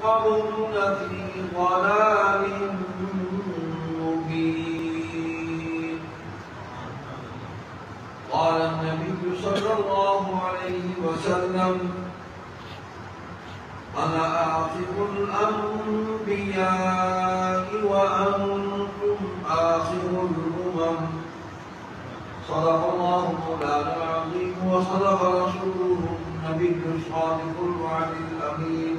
يعمرون في ضلال مبين. قال النبي صلى الله عليه وسلم: أنا آخر الأنبياء وأنتم آخر الأمم. صدق الله مولانا العظيم وصدق رسوله النبي الصادق الوعد الأمين.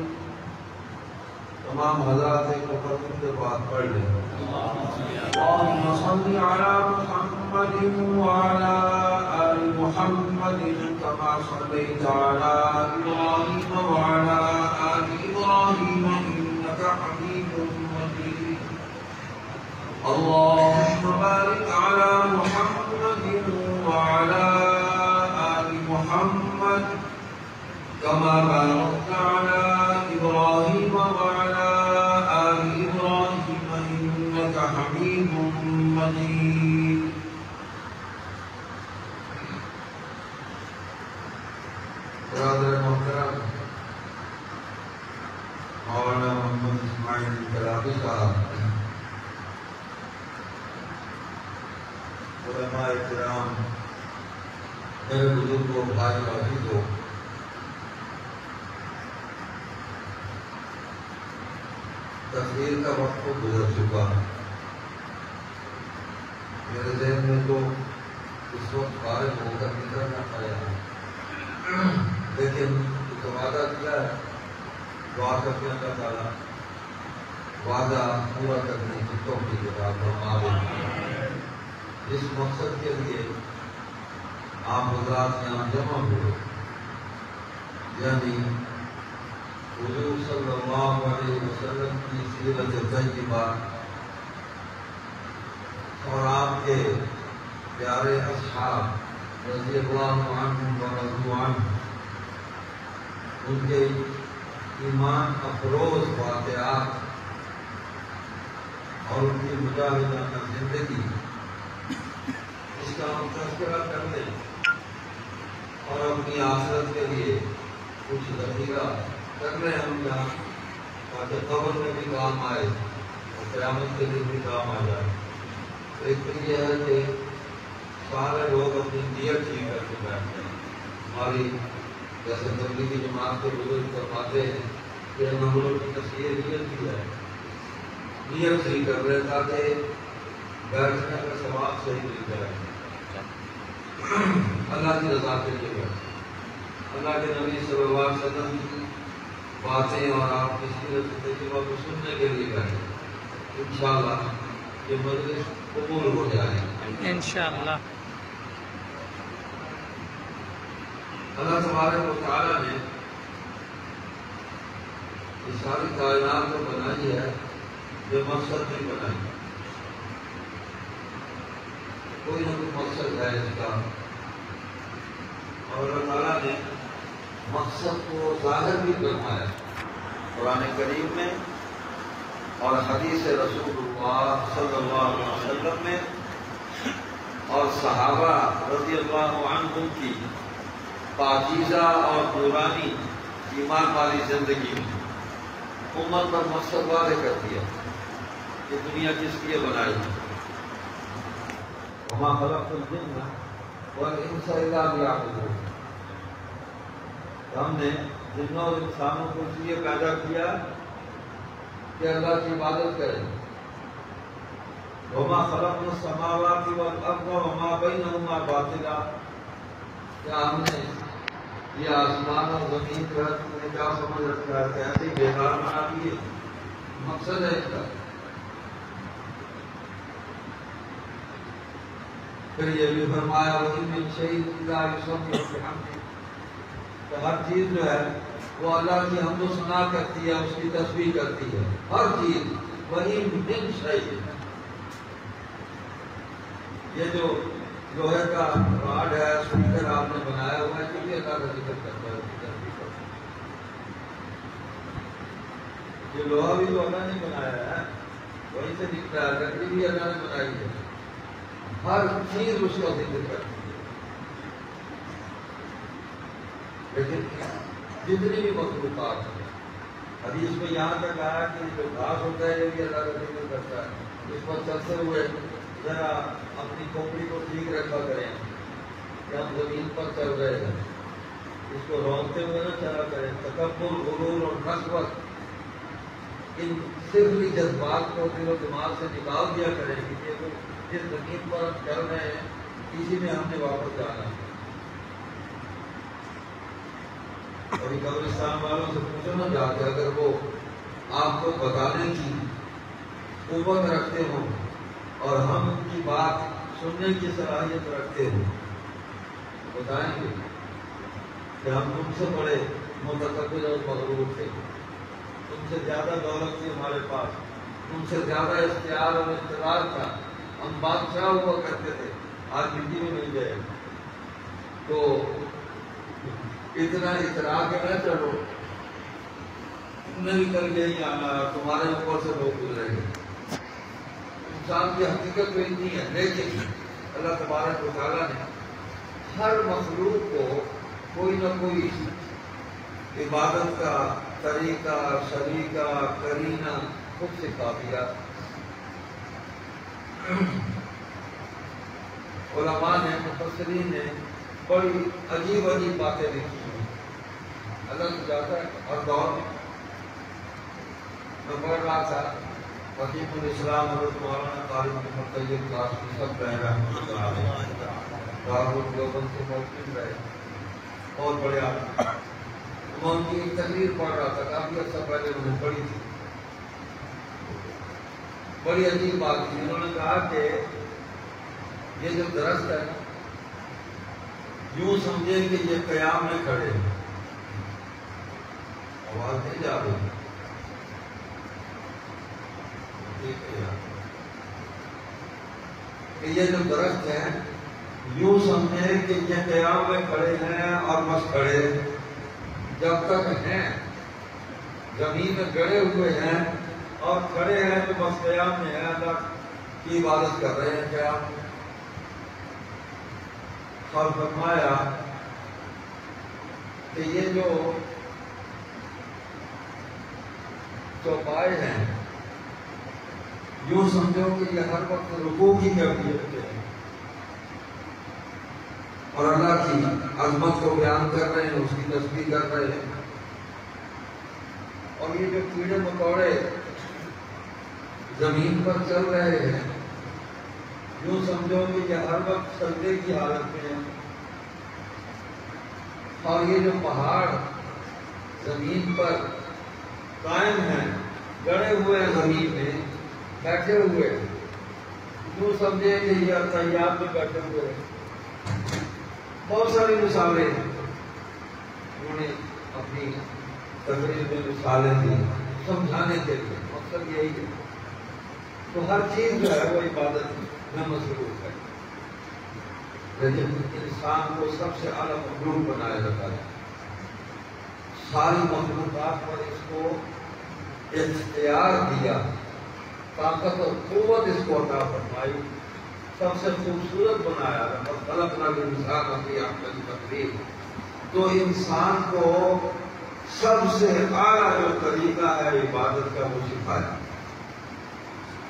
تمام حضرات ایک مقدم کے بعد پڑھ لیں. اللهم صل على محمد وعلى آل محمد كما صليت على إبراهيم وعلى آل إبراهيم إنك حميد مجيد. اللهم بارك على محمد وعلى آل محمد كما باركت على إبراهيم وعلى آل إبراهيم إنك حميد مجيد. برادر محترم مولانا محمد اسماعیل کلابی صاحب، علماء کرام، میرے بزرگوں، بھائی عزیزوں، تقریر کا وقت تو گزر چکا ہے. میرے ذہن میں تو اس وقت فارغ ہو کر نکلنا پڑا ہے، لیکن جو وعدہ کیا ہے دعا کرتے ہیں اللہ تعالیٰ وعدہ پورا کرنے کی توفیق عطا فرمائے. اس مقصد کے لیے آپ حضرات یہاں جمع ہوئے، یعنی حضور صلی اللہ علیہ وسلم کی سیرت طیبہ اور آپ کے پیارے اصحاب رضی اللہ عنہم و رضوا عنہم، ان کے ایمان افروز واقعات اور ان کی مجاہدانہ زندگی، اس کا ہم تذکرہ کر لیں اور اپنی آخرت کے لیے کچھ ذخیرہ کر رہے ہیں ہم یہاں، تاکہ قبر میں بھی کام آئے اور قیامت کے لیے بھی کام آ جائے. ایک تو یہ ہے کہ سارے لوگ اپنی نیت ٹھیک کر کے بیٹھتے ہیں. ہماری جیسے تبلیغی جماعت کے بزرگ فرماتے ہیں کہ ہم لوگ کی تصویر نیت کی ہے، نیت صحیح کر رہے ہیں تاکہ بیٹھنے کا ثواب صحیح مل جائے. اللہ کی رضا کے لیے بیٹھے، اللہ کے نبی صلی اللہ علیہ وسلم کی باتیں اور آپ کی سیرت طیبہ کو سننے کے لیے بیٹھے. انشاءاللہ یہ مجلس قبول ہو جائے انشاءاللہ. اللہ تبارک و تعالیٰ نے یہ ساری کائنات کو بنائی ہے، یہ مقصد نہیں بنائی. کوئی نہ کوئی مقصد ہے اس کا، اور اللہ تعالیٰ نے مقصد کو ظاہر بھی فرمایا قرآن کریم میں اور حدیث رسول اللہ صلی اللہ علیہ وسلم میں اور صحابہ رضی اللہ عنہم کی پاکیزہ اور نورانی ایمان والی زندگی میں امت پر مقصد واضح کر دیا کہ دنیا کس لیے بنائی. وما خلقت الجن والانس الا ليعبدون. ہم نے جنوں اور انسانوں کو اس لیے پیدا کیا کہ اللہ کی عبادت کریں. وما خلقنا السماوات والارض وما بينهما باطلا. کیا ہم نے یہ آسمان اور زمین کا تم نے کیا سمجھ رکھا ہے کہ ایسے بیکار بنا دیے؟ مقصد ہے اس کا. پھر یہ بھی فرمایا وَإِن مِّن شَيْءٍ إِلَّا يُسَبِّحُ بِحَمْدِهِ، کہ ہر چیز جو ہے وہ اللہ کی حمد و ثنا کرتی ہے، اس کی تسبیح کرتی ہے. ہر چیز وَإِن مِّن شَيْءٍ. یہ جو لوہے کا راڈ ہے، اسپیکر آپ نے بنایا ہوا ہے، کیونکہ اللہ کا ذکر کرتا ہے، تسبیح کرتا ہے. یہ لوہا بھی تو اللہ نے بنایا ہے، وہیں سے نکلا ہے. لکڑی بھی اللہ نے بنائی ہے. ہر چیز اس کا ذکر کرتی ہے. لیکن جتنی بھی مخلوقات ہیں حدیث میں یہاں تک آیا کہ جو گھاس ہوتا ہے یہ بھی اللہ کا ذکر کرتا ہے. اس پر چلتے ہوئے ذرا اپنی کھوپڑی کو ٹھیک رکھا کریں کہ ہم زمین پر چل رہے ہیں. اس کو رونتے ہوئے نہ چلا کریں. تکبر، غرور اور نشوت ان صرف جذبات کو دل و دماغ سے نکال دیا کریں کہ یہ تو جس زمین پر ہم چل رہے ہیں اسی میں ہم نے واپس جانا ہے. اور قبرستان والوں سے پوچھنا چاہتے اگر وہ آپ کو بتانے کی قوت رکھتے ہوں اور ہم ان کی بات سننے کی صلاحیت رکھتے ہوں بتائیں گے کہ ہم تم سے بڑے متکبر اور مغرور تھے، تم سے زیادہ دولت تھی ہمارے پاس، تم سے زیادہ اختیار اور اقتدار تھا، ہم بادشاہ ہوا کرتے تھے، آج مٹی میں مل گئے. تو اتنا اترا کے نہ چلو، تم نے بھی کل یہی آنا، تمہارے اوپر سے لوگ گزریں گے. انسان کی حقیقت تو اتنی ہے، لیکن اللہ تبارک و تعالیٰ نے ہر مخلوق کو کوئی نہ کوئی عبادت کا طریقہ، سلیقہ، کرینہ خود سکھا دیا. علماء نے، مفسرین نے بڑی عجیب عجیب باتیں لکھی ہیں. اللہ تو جاتا ہے ہر دور میں پڑھ رہا تھا حکیم الاسلام حضرت مولانا طارق محمد طیب قاسمی سب رہ رہے دارالعلوم سے موجود رہے، بہت بڑے آدمی. میں ان کی ایک تقریر پڑھ رہا تھا، کافی عرصہ پہلے انہوں نے پڑھی تھی. بڑی عجیب بات تھی. انہوں نے کہا کہ یہ جو درخت ہے یوں سمجھیں کہ یہ قیام میں کھڑے ہیں. آواز نہیں جا رہی کہ یہ جو درخت ہے یوں سمجھیں کہ یہ قیام میں کھڑے ہیں اور بس کھڑے جب تک ہیں، زمین میں گڑے ہوئے ہیں اور کھڑے ہیں تو بس قیام میں ہیں، اللہ کی عبادت کر رہے ہیں قیام میں. اور فرمایا کہ یہ جو چوپائے ہیں یوں سمجھو کہ یہ ہر وقت رکوع کی کیفیت ہے اور اللہ کی عظمت کو بیان کر رہے ہیں، اس کی تسبیح کر رہے ہیں. اور یہ جو کیڑے مکوڑے زمین پر چل رہے ہیں یوں سمجھو کہ یہ ہر وقت سجدے کی حالت میں ہے. اور یہ جو پہاڑ زمین پر قائم ہیں، گڑے ہوئے ہیں، زمین میں بیٹھے ہوئے یوں سمجھے کہ یہ اطیات میں بیٹھے ہوئے ہیں. بہت ساری مثالیں انہوں نے اپنی تقریر میں مثالیں دی سمجھانے کے لیے. مقصد یہی ہے تو ہر چیز جو ہے وہ عبادت میں مصروف ہے، لیکن انسان کو سب سے اعلیٰ مخلوق بنایا جاتا ہے. ساری مخلوقات پر اس کو اختیار دیا، طاقت اور قوت اس کو عطا فرمائی، سب سے خوبصورت بنایا. خلقنا الانسان فی احسن تقویم. تو انسان کو سب سے اعلیٰ جو طریقہ ہے عبادت کا وہ سکھایا.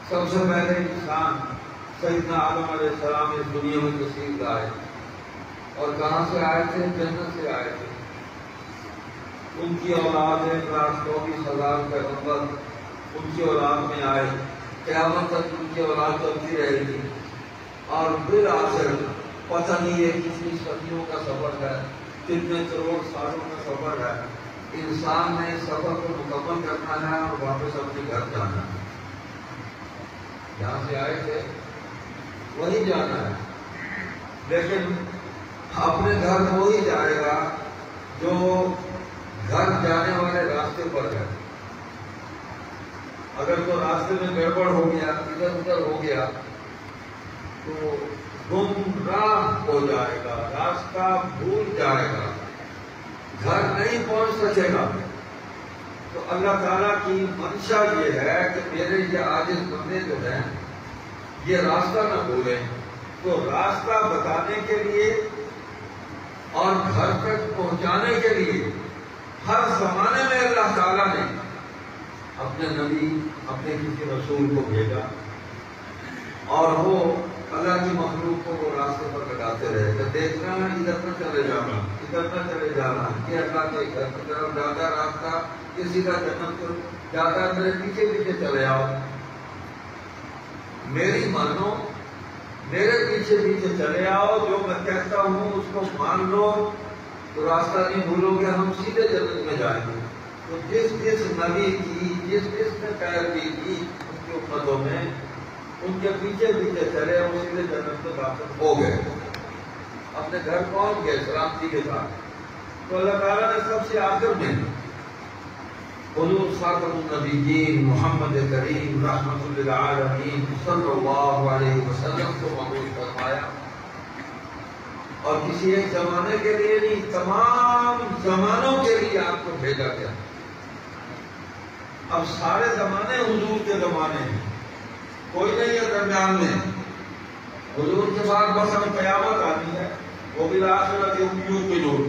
سب سے پہلے انسان سیدنا آدم علیہ السلام اس دنیا میں تشریف لائے اور کہاں سے آئے تھے؟ جنت سے آئے تھے. ان کی اولاد 1,24,000 پیغمبر ان کی اولاد میں آئے، قیامت تک ان کی اولاد چلتی رہے گی. اور بالآخر پتہ نہیں یہ کتنی صدیوں کا سفر ہے، کتنے کروڑ سالوں کا سفر ہے. انسان نے سفر کو مکمل کرنا ہے اور واپس اپنے گھر جانا ہے. جہاں سے آئے تھے وہی جانا ہے، لیکن اپنے گھر وہی جائے گا جو گھر جانے والے راستے پر ہے. اگر تو راستے میں گڑبڑ ہو گیا، ادھر ادھر ہو گیا تو گمراہ ہو جائے گا، راستہ بھول جائے گا، گھر نہیں پہنچ سکے گا. تو اللہ تعالیٰ کی منشا یہ ہے کہ میرے یہ عاجز بندے جو ہیں یہ راستہ نہ بھولیں. تو راستہ بتانے کے لیے اور گھر تک پہنچانے کے لیے ہر زمانے میں اللہ تعالیٰ نے اپنے نبی اپنے کسی رسول کو بھیجا اور وہ اللہ کی مخلوق کو وہ راستے پر لگاتے رہے کہ دیکھنا ادھر نہ چلے جانا، ادھر نہ چلے جانا، یہ اللہ کے گھر کی طرف جاتا راستہ کسی کا جنت جاتا، میرے پیچھے پیچھے چلے آؤ، میری مانو، میرے پیچھے پیچھے چلے آؤ، جو میں کہتا ہوں اس کو مان لو تو راستہ نہیں بھولو گے، ہم سیدھے جنت میں جائیں گے۔ تو جس جس نبی کی جس نے پیروی کی ان کی امتوں میں ان کے پیچھے پیچھے چلے اور سیدھے جنت میں داخل ہو گئے، اپنے گھر پہنچ گئے سلامتی کے ساتھ۔ تو اللہ تعالیٰ نے سب سے آخر میں حضور خاتم النبیین محمد کریم رحمت للعالمین صلی اللہ علیہ وسلم کو مقبول فرمایا، اور کسی ایک زمانے کے لیے نہیں، تمام زمانوں کے لیے آپ کو بھیجا گیا۔ اب سارے زمانے حضور کے زمانے ہیں، کوئی نہیں ہے درمیان میں۔ حضور کے بعد بس ہمیں قیامت آنی ہے، وہ بھی آخرت امیوں کے لوگ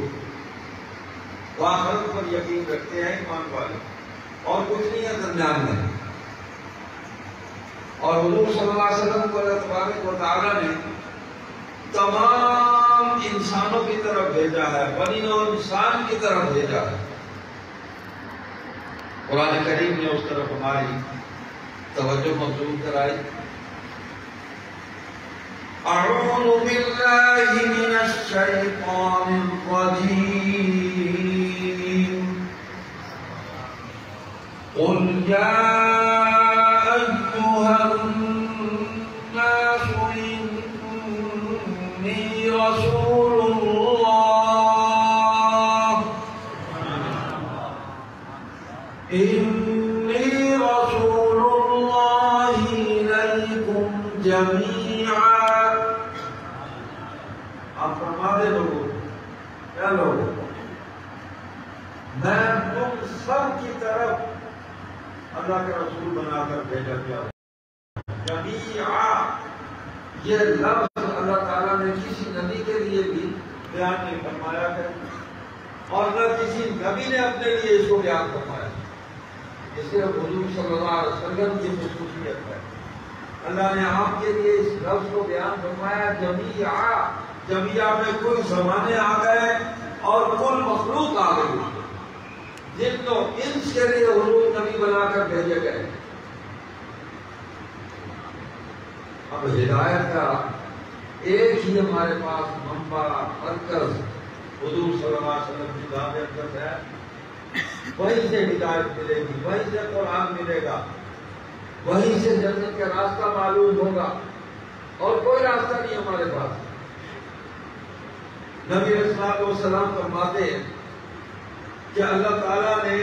وہ آخرت پر یقین رکھتے ہیں ایمان والے، اور کچھ نہیں ہے درمیان میں۔ اور حضور صلی اللہ علیہ وسلم کو اللہ تبارک و تعالیٰ نے تمام انسانوں کی طرف بھیجا ہے، بنی نوع انسان کی طرف بھیجا ہے۔ قرآن کریم نے اس طرف ہماری توجہ مبذول کرائی۔ اعوذ باللہ من الشیطان الرجیم قل یا ایھا الناس انی رسول اللہ جميعا۔ آپ فرما دے لوگوں، کیا لوگوں، میں تم سب کی طرف اللہ کے رسول بنا کر بھیجا گیا ہوں۔ جميعا یہ لفظ اللہ تعالیٰ نے کسی نبی کے لیے بھی بیان نہیں فرمایا ہے، اور نہ کسی نبی نے اپنے لیے اس کو بیان فرمایا۔ اس سے حضور صلی اللہ علیہ وسلم کی خصوصیت ہے، اللہ نے آپ کے لیے اس لفظ کو بیان فرمایا جميعا۔ جميعا میں کل زمانے آ گئے اور کل مخلوق آ گئی، جن و انس کے لیے حضور نبی بنا کر بھیجے گئے۔ اب ہدایت کا ایک ہی ہمارے پاس منبع مرکز حضور صلی اللہ علیہ وسلم کی ذات اقدس ہے، وہیں سے ہدایت ملے گی، وہیں سے قرآن ملے گا، وہیں سے جنت کا راستہ معلوم ہوگا، اور کوئی راستہ نہیں ہمارے پاس۔ نبی علیہ الصلوۃ والسلام فرماتے ہیں کہ اللہ تعالیٰ نے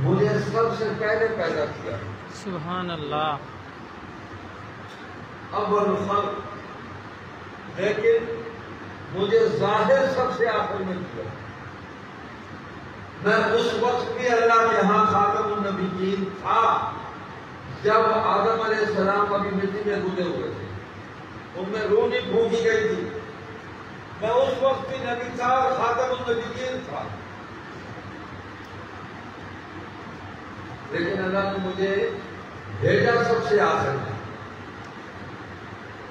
مجھے سب سے پہلے پیدا کیا، سبحان اللہ، اول الخلق، لیکن مجھے ظاہر سب سے آخر میں کیا۔ میں اس وقت بھی اللہ کے ہاں خاتم النبیین تھا جب آدم علیہ السلام ابھی مٹی میں گدے ہوئے تھے، ان میں روح نہیں پھونکی گئی تھی، میں اس وقت بھی نبی تھا اور خاتم النبیین تھا، لیکن اللہ نے مجھے بھیجا سب سے آخر میں،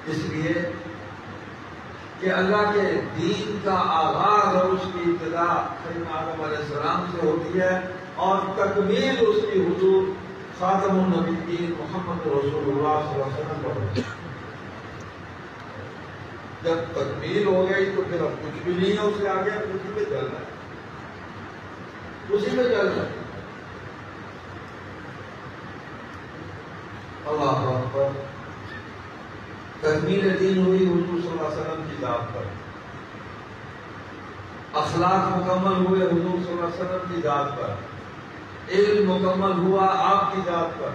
اس لیے کہ اللہ کے دین کا آغاز اور اس کی ابتدا سیدنا آدم علیہ السلام سے ہوتی ہے، اور تکمیل اس کی حضور خاتم النبیین محمد رسول اللہ صلی اللہ علیہ وسلم پر ہوتی ہے۔ جب تکمیل ہو گئی تو پھر اب کچھ بھی نہیں ہے اس سے آگے، اسی پہ چلنا ہے، اسی پہ چلنا ہے۔ اللہ اکبر۔ تکمیل دین ہوئی حضور صلی اللہ علیہ وسلم کی ذات پر، اخلاق مکمل ہوئے حضور صلی اللہ علیہ وسلم کی ذات پر، علم مکمل ہوا آپ کی ذات پر،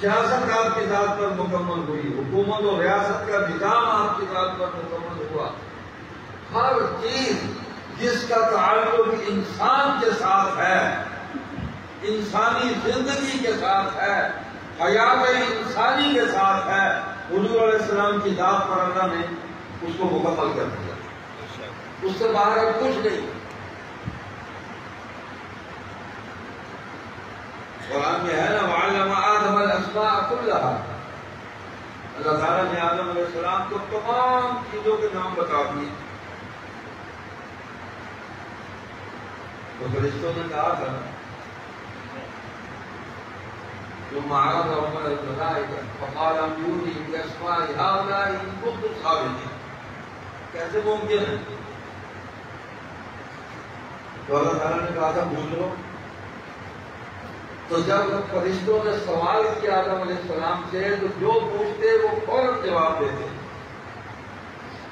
سیاست آپ کی ذات پر مکمل ہوئی، حکومت و ریاست کا نظام آپ کی ذات پر مکمل ہوا۔ ہر چیز جس کا تعلق انسان کے ساتھ ہے، انسانی زندگی کے ساتھ ہے، حیات انسانی کے ساتھ ہے، حضور علیہ السلام کی ذات پر اللہ نے اس کو مکمل کر دیا، اس سے باہر اب کچھ نہیں۔ قرآن میں ہے نا وعلم آدم الاسماء کلھا، اللہ تعالیٰ نے آدم علیہ السلام کو تمام چیزوں کے نام بتا دیے. تو فرشتوں نے کہا تھا ثم عرضهم على الملائكة فقال انبئوني بأسماء هؤلاء إن كنتم صادقين. کیسے ممکن ہے؟ تو اللہ تعالیٰ نے کہا تھا پوچھ لو. تو جب فرشتوں نے سوال کیا آدم علیہ السلام سے تو جو پوچھتے وہ فوراً جواب دیتے،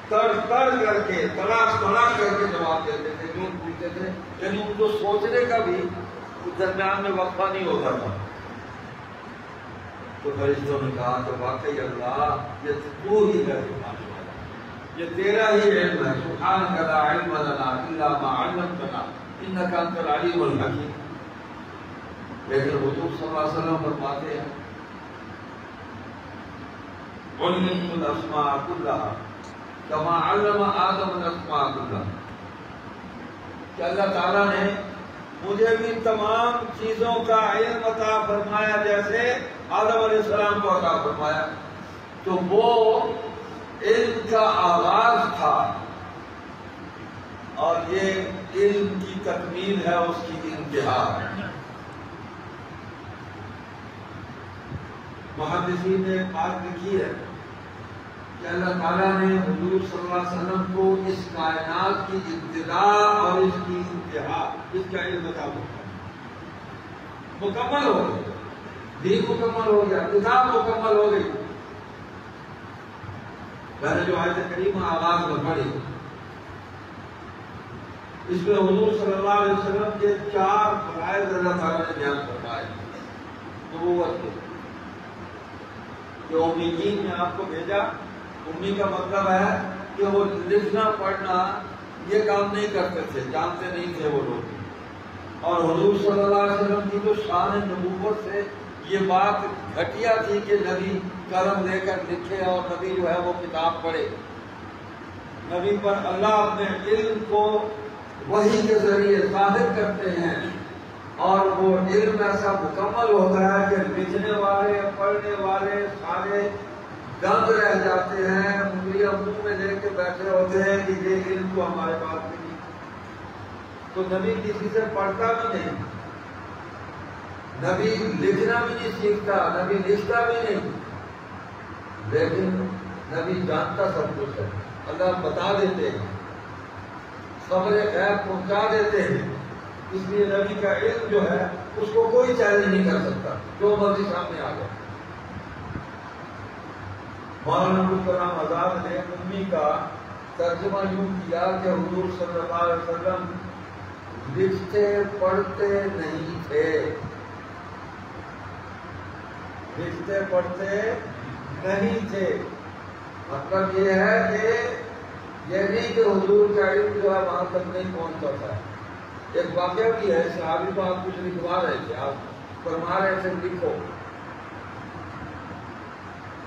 تڑ کر کے تلاش کر کے جواب دیتے تھے جو پوچھتے تھے. یعنی ان کو سوچنے کا بھی اس درمیان میں وقفہ نہیں ہوتا تھا. تو فرشتوں نے کہا کہ واقعی اللہ یہ تو ہی ہے، یہ تیرا ہی علم ہے. سبحانک لا علم لنا الا ما علمتنا انک انت العلیم الحکیم. لیکن حضور صلی اللہ علیہ وسلم فرماتے ہیں علمت الاسماء کلھا کما علم آدم الاسماء کلھا، کہ اللہ تعالیٰ نے مجھے بھی تمام چیزوں کا علم عطا فرمایا جیسے آدم علیہ السلام کو عطا فرمایا. تو وہ علم کا آغاز تھا اور یہ علم کی تکمیل ہے، اس کی انتہا. محدثین نے ایک بات لکھی ہے کہ اللہ تعالیٰ نے حضور صلی اللہ علیہ وسلم کو اس کائنات کی ابتدا اور اس کی انتہا اس کا علم عطا فرمایا. مکمل ہو گئی، دین مکمل ہو گیا، کتاب مکمل ہو گئی. میں نے جو آیت کریمہ آغاز میں پڑھی اس میں حضور صلی اللہ علیہ وسلم کے 4 فرائض اللہ تعالیٰ نے بیان فرمائے. نبوت کے کہ امیین نے آپ کو بھیجا. امی کا مطلب ہے کہ وہ لکھنا پڑھنا یہ کام نہیں کرتے تھے، جانتے نہیں تھے وہ لوگ. اور حضور صلی اللہ علیہ وسلم کی تو شان نبوت سے یہ بات گھٹیا تھی کہ نبی قلم لے کر لکھے اور نبی جو ہے وہ کتاب پڑھے. نبی پر اللہ اپنے علم کو وحی کے ذریعے ظاہر کرتے ہیں اور وہ علم ایسا مکمل ہوتا ہے کہ لکھنے والے پڑھنے والے سارے دنگ رہ جاتے ہیں، انگلیاں منہ میں لے کے بیٹھے ہوتے ہیں کہ یہ علم تو ہمارے پاس نہیں. تو نبی کسی سے پڑھتا بھی نہیں، نبی لکھنا بھی نہیں سیکھتا، نبی لکھتا بھی نہیں، لیکن نبی جانتا سب کچھ ہے. اللہ بتا دیتے ہیں، خبر غیب پہنچا دیتے ہیں. اس لیے نبی کا علم جو ہے اس کو کوئی چیلنج نہیں کر سکتا، جو مرضی سامنے آ جائے. مولانا ابوالکلام آزاد نے امی کا ترجمہ یوں کیا کہ حضور صلی اللہ علیہ وسلم لکھتے پڑھتے نہیں تھے. لکھتے پڑھتے نہیں تھے مطلب یہ ہے کہ یہ نہیں کہ حضور کا علم جو ہے وہاں تک نہیں پہنچتا تھا. ایک واقعہ بھی ہے، صحابی کو آپ کچھ لکھوا رہے تھے، آپ فرما رہے تھے لکھو،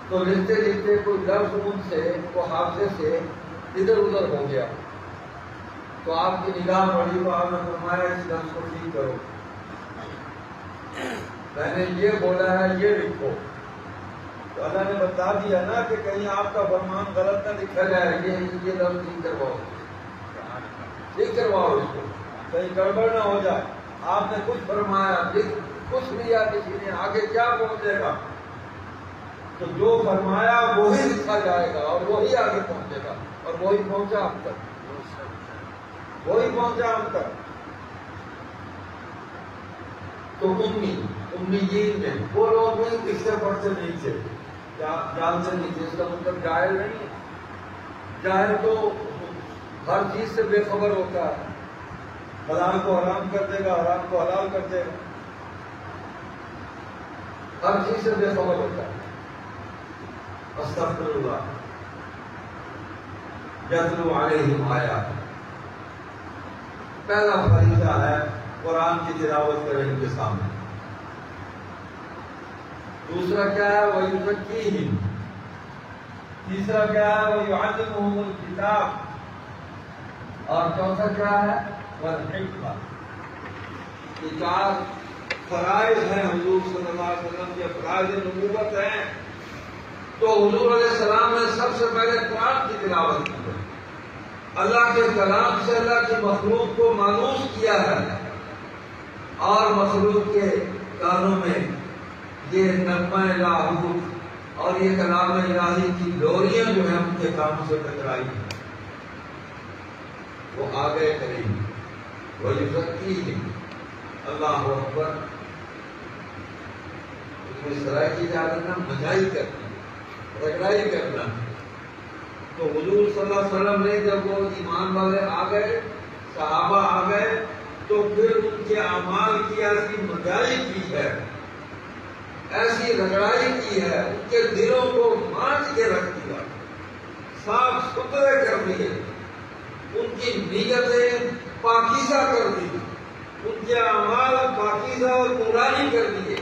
تو لکھتے لکھتے کوئی لفظ ان سے وہ حافظے سے ادھر ادھر ہو گیا. تو آپ کی نگاہ پڑی تو آپ نے فرمایا اس لفظ کو ٹھیک کرو، میں نے یہ بولا ہے یہ لکھو. تو اللہ نے بتا دیا نا کہ کہیں آپ کا فرمان غلط نہ لکھا جائے، یہ لفظ ٹھیک کرواؤ، ٹھیک کرواؤ اس کو، کہیں گڑبڑ نہ ہو جائے. آپ نے کچھ فرمایا، کچھ لیا کسی نے، آگے کیا پہنچے گا؟ تو جو فرمایا وہی لکھا جائے گا اور وہی آگے پہنچے گا، اور وہی پہنچا ہم تک، وہی پہنچا ہم تک. تو امیین میں وہ لوگ بھی لکھتے پڑھتے نہیں تھے، جانتے نہیں تھے. اس کا مطلب جاہل نہیں ہے. جاہل تو ہر چیز سے بے خبر ہوتا ہے، حلال کو حرام کر دے گا، حرام کو حلال کر دے گا، ہر چیز سے بے خبر ہوتا ہے. استغفر اللہ. یتلو علیہم آیات، پہلا فریضہ ہے قرآن کی تلاوت کریں ان کے سامنے. دوسرا کیا ہے وَيُزَكِّيهِمْ، تیسرا کیا ہے وَيُعَلِّمُهُمُ الْكِتَابَ، اور چوتھا کیا ہے وَالْحِکْمَةَ. یہ 4 فرائض ہیں حضور صلی اللہ علیہ وسلم کے فرائض نبوت ہیں، تو حضور علیہ السلام نے سب سے پہلے قرآن کی تلاوت کی ہے، اللہ کے کلام سے اللہ کی مخلوق کو مانوس کیا ہے، اور مخلوق کے کانوں میں یہ نغمہ لاہوت اور یہ کلام الہی کی ڈوریاں جو ہیں ان کے کانوں سے ٹکرائی ہیں، وہ آگے کریں گی، وہ یزکیہم، اللہ اکبر، اس طرح کی اجازت نہ مجائی کرنا، رگڑائی کرنا۔ تو حضور صلی اللہ علیہ وسلم نے جب وہ ایمان والے آ گئے، صحابہ آ گئے، تو پھر ان کے اعمال کی ایسی مجائی کی ہے، ایسی رگڑائی کی ہے، ان کے دلوں کو مانچ کے رکھ دیا، صاف ستھرے کر دیے، ان کی نیتیں پاکیزہ کر دی، ان کے اعمال پاکیزہ اور نورانی کر دیے،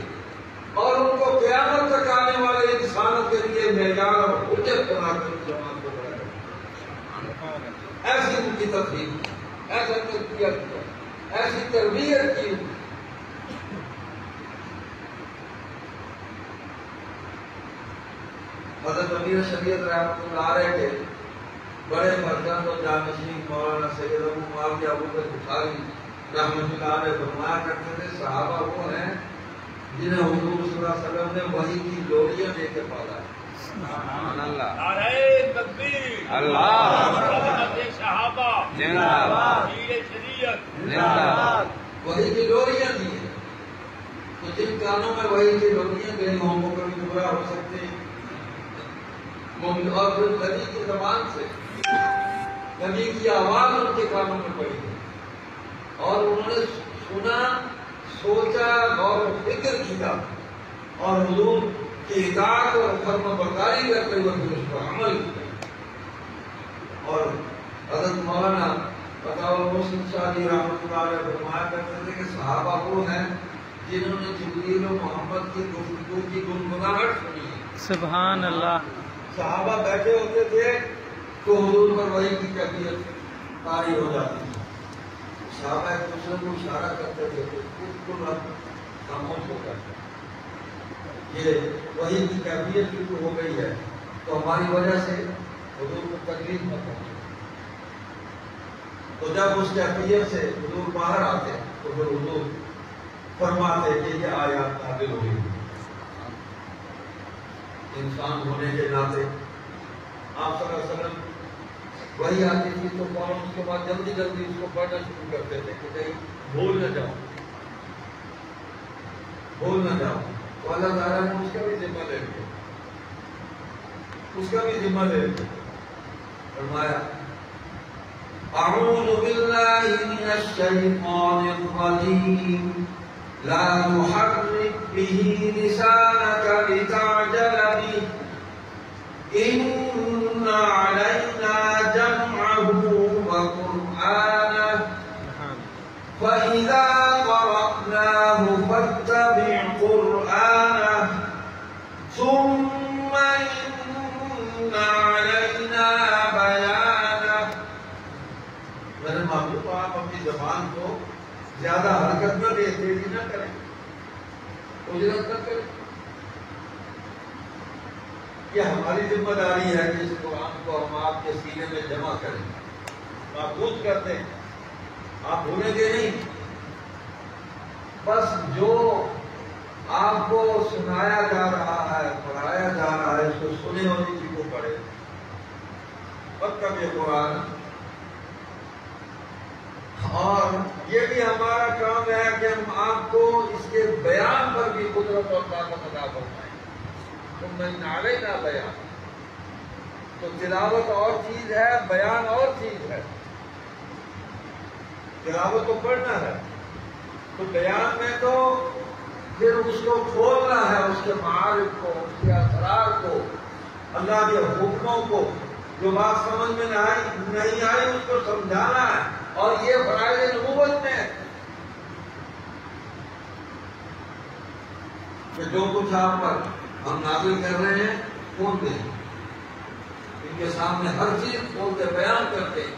اور ان کو قیامت تک آنے والے انسانوں کے لیے معیار اور حجت بنا کر جماعت کو بڑھایا، ایسی ان کی تفہیم، ایسا تربیت کیا، ایسی تربیت کی۔ حضرت امیر شریعت رحمۃ اللہ علیہ کے بڑے فرزند و جانشین مولانا سید ابو معاویہ ابو بکر بخاری رحمۃ اللہ علیہ فرمایا کرتے تھے، صحابہ وہ ہیں جنہیں حضور صلی اللہ علیہ وسلم نے وحی کی ڈوریاں دے کے پالا ہے۔ سبحان اللہ، نعرہ تکبیر، اللہ صحابہ زندہ باد، شریعت زندہ باد، وحی کی ڈوریاں دی ہیں، تو جن کانوں میں وحی کی ڈوریاں گئی ہوں وہ کبھی گمراہ ہو سکتے ہیں، اور پھر نبی کی زبان سے نبی کی آواز ان کے کانوں میں پڑی اور انہوں نے سنا، سوچا، غور و فکر کیا، اور حضور کی اطاعت اور فرما برداری کرتے ہوئے پھر اس پر عمل کیا۔ اور حضرت مولانا فتح المحسن شاہ جی رحمۃ اللہ علیہ فرمایا کرتے تھے کہ صحابہ وہ ہیں جنہوں نے جبریل و محمد کی گفتگو کی گنگناہٹ سنی ہے۔ سبحان اللہ، صحابہ بیٹھے ہوتے تھے تو حضور پر وحی کی کیفیت طاری ہو جاتی تھی، صحابہ ایک دوسرے کو اشارہ کرتے تھے کہ بالکل اب خاموش ہو جاتے، یہ وحی کی کیفیت شروع ہو گئی ہے تو ہماری وجہ سے حضور کو تکلیف نہ پہنچے۔ تو جب اس کیفیت سے حضور باہر آتے تو پھر حضور فرماتے کہ یہ آیات نازل ہوئی، انسان ہونے کے ناطے آپ صلی اللہ علیہ وسلم وہی آتی تھی تو فوراً اس کے بعد جلدی جلدی اس کو پڑھنا شروع کرتے تھے کہ کہیں بھول نہ جاؤ، بھول نہ جاؤ، تو اللہ تعالیٰ نے اس کا بھی ذمہ لے لیا، اس کا بھی ذمہ لے لیا، فرمایا اعوذ باللہ من الشیطان الرجیم لا تحرک به لسانك لتعجل به ان علینا جمعه وقرآنه فإذا قرأناه فاتبع قرآنه ثم إن علينا بيانه۔ میرے محبوب، آپ اپنی زبان کو زیادہ حرکت نہ دیں، تیزی نہ کریں، اجرت نہ کریں، یہ ہماری ذمہ داری ہے کہ اس قرآن کو ہم آپ کے سینے میں جمع کریں، محفوظ کر دیں، آپ بھولیں گے نہیں، بس جو آپ کو سنایا جا رہا ہے، پڑھایا جا رہا ہے، اس کو سنے اور اسی کو پڑھے، مطلب یہ قرآن۔ اور یہ بھی ہمارا کام ہے کہ ہم آپ کو اس کے بیان پر بھی قدرت اور طاقت عطا فرمائیں، تم میں نعرے نہ بیان، تو تلاوت اور چیز ہے، بیان اور چیز ہے، تلاوت تو پڑھنا ہے، تو بیان میں تو پھر اس کو کھولنا ہے، اس کے معارف کو، اس کے اسرار کو، اللہ کے حکموں کو، جو بات سمجھ میں نہیں آئی اس کو سمجھانا ہے، اور یہ فرائض نبوت میں کہ جو کچھ آپ پر ہم نازل کر رہے ہیں کھول دیں، ان کے سامنے ہر چیز کھول کے بیان کرتے ہیں۔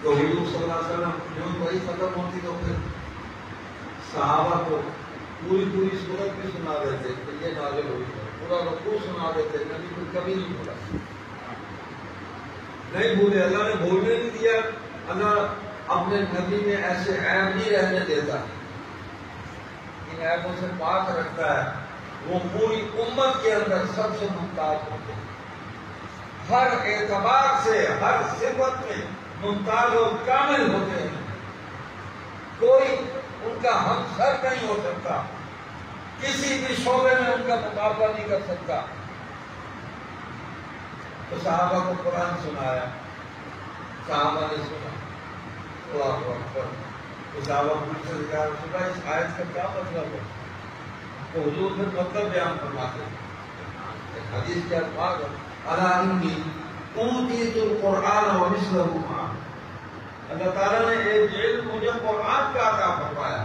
تو حضور صلی اللہ علیہ وسلم جو وہی ختم ہوتی تو پھر صحابہ کو پوری صورت بھی سنا دیتے کہ یہ نازل ہوئی ہے، پورا رکوع سنا دیتے، نبی کو کبھی نہیں بولا، نہیں بھولے، اللہ نے بھولنے نہیں دیا۔ اللہ اپنے نبی میں ایسے عیب نہیں رہنے دیتا، ان عیبوں سے پاک رکھتا ہے۔ وہ پوری امت کے اندر سب سے ممتاز ہوتے ہیں، ہر اعتبار سے، ہر صفت میں ممتاز اور کامل ہوتے ہیں، کوئی ان کا ہمسر نہیں ہو سکتا، کسی بھی شعبے میں ان کا مقابلہ نہیں کر سکتا۔ تو صحابہ کو قرآن سنایا، صحابہ نے سنا، اللہ اکبر۔ تو صحابہ پوچھتے تھے کہ رسول اللہ اس آیت کا کیا مطلب ہے؟ تو حضور پھر مطلب بیان فرماتے ہیں، حدیث کے الفاظ الا انی اوتیت القرآن ومثلہ معہ، اللہ تعالیٰ نے ایک علم مجھے قرآن کا عطا فرمایا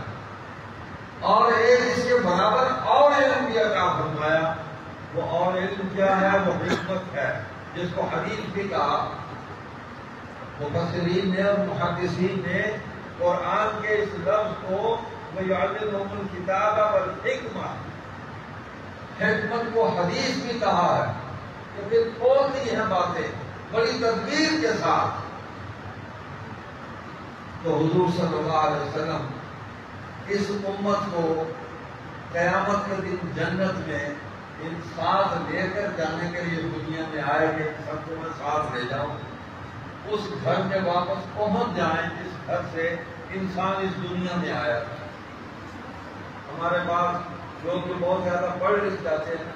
اور ایک اس کے برابر اور علم بھی عطا فرمایا۔ وہ اور علم کیا ہے؟ وہ حکمت ہے، جس کو حدیث بھی کہا۔ مفسرین نے اور محدثین نے قرآن کے اس لفظ کو وَيُعَلِّمُهُمُ الْكِتَابَ وَالْحِكْمَةَ، حکمت کو حدیث بھی کہا ہے، کیونکہ کھولتی ہیں باتیں بڑی تدبیر کے ساتھ۔ تو حضور صلی اللہ علیہ وسلم اس امت کو قیامت کے دن جنت میں ان ساتھ لے کر جانے کے لیے دنیا میں آئے کہ سب کو میں ساتھ لے جاؤں، اس گھر میں واپس پہنچ جائیں جس گھر سے انسان اس دنیا میں آیا تھا۔ ہمارے پاس لوگ جو بہت زیادہ پڑھ لکھ جاتے ہیں،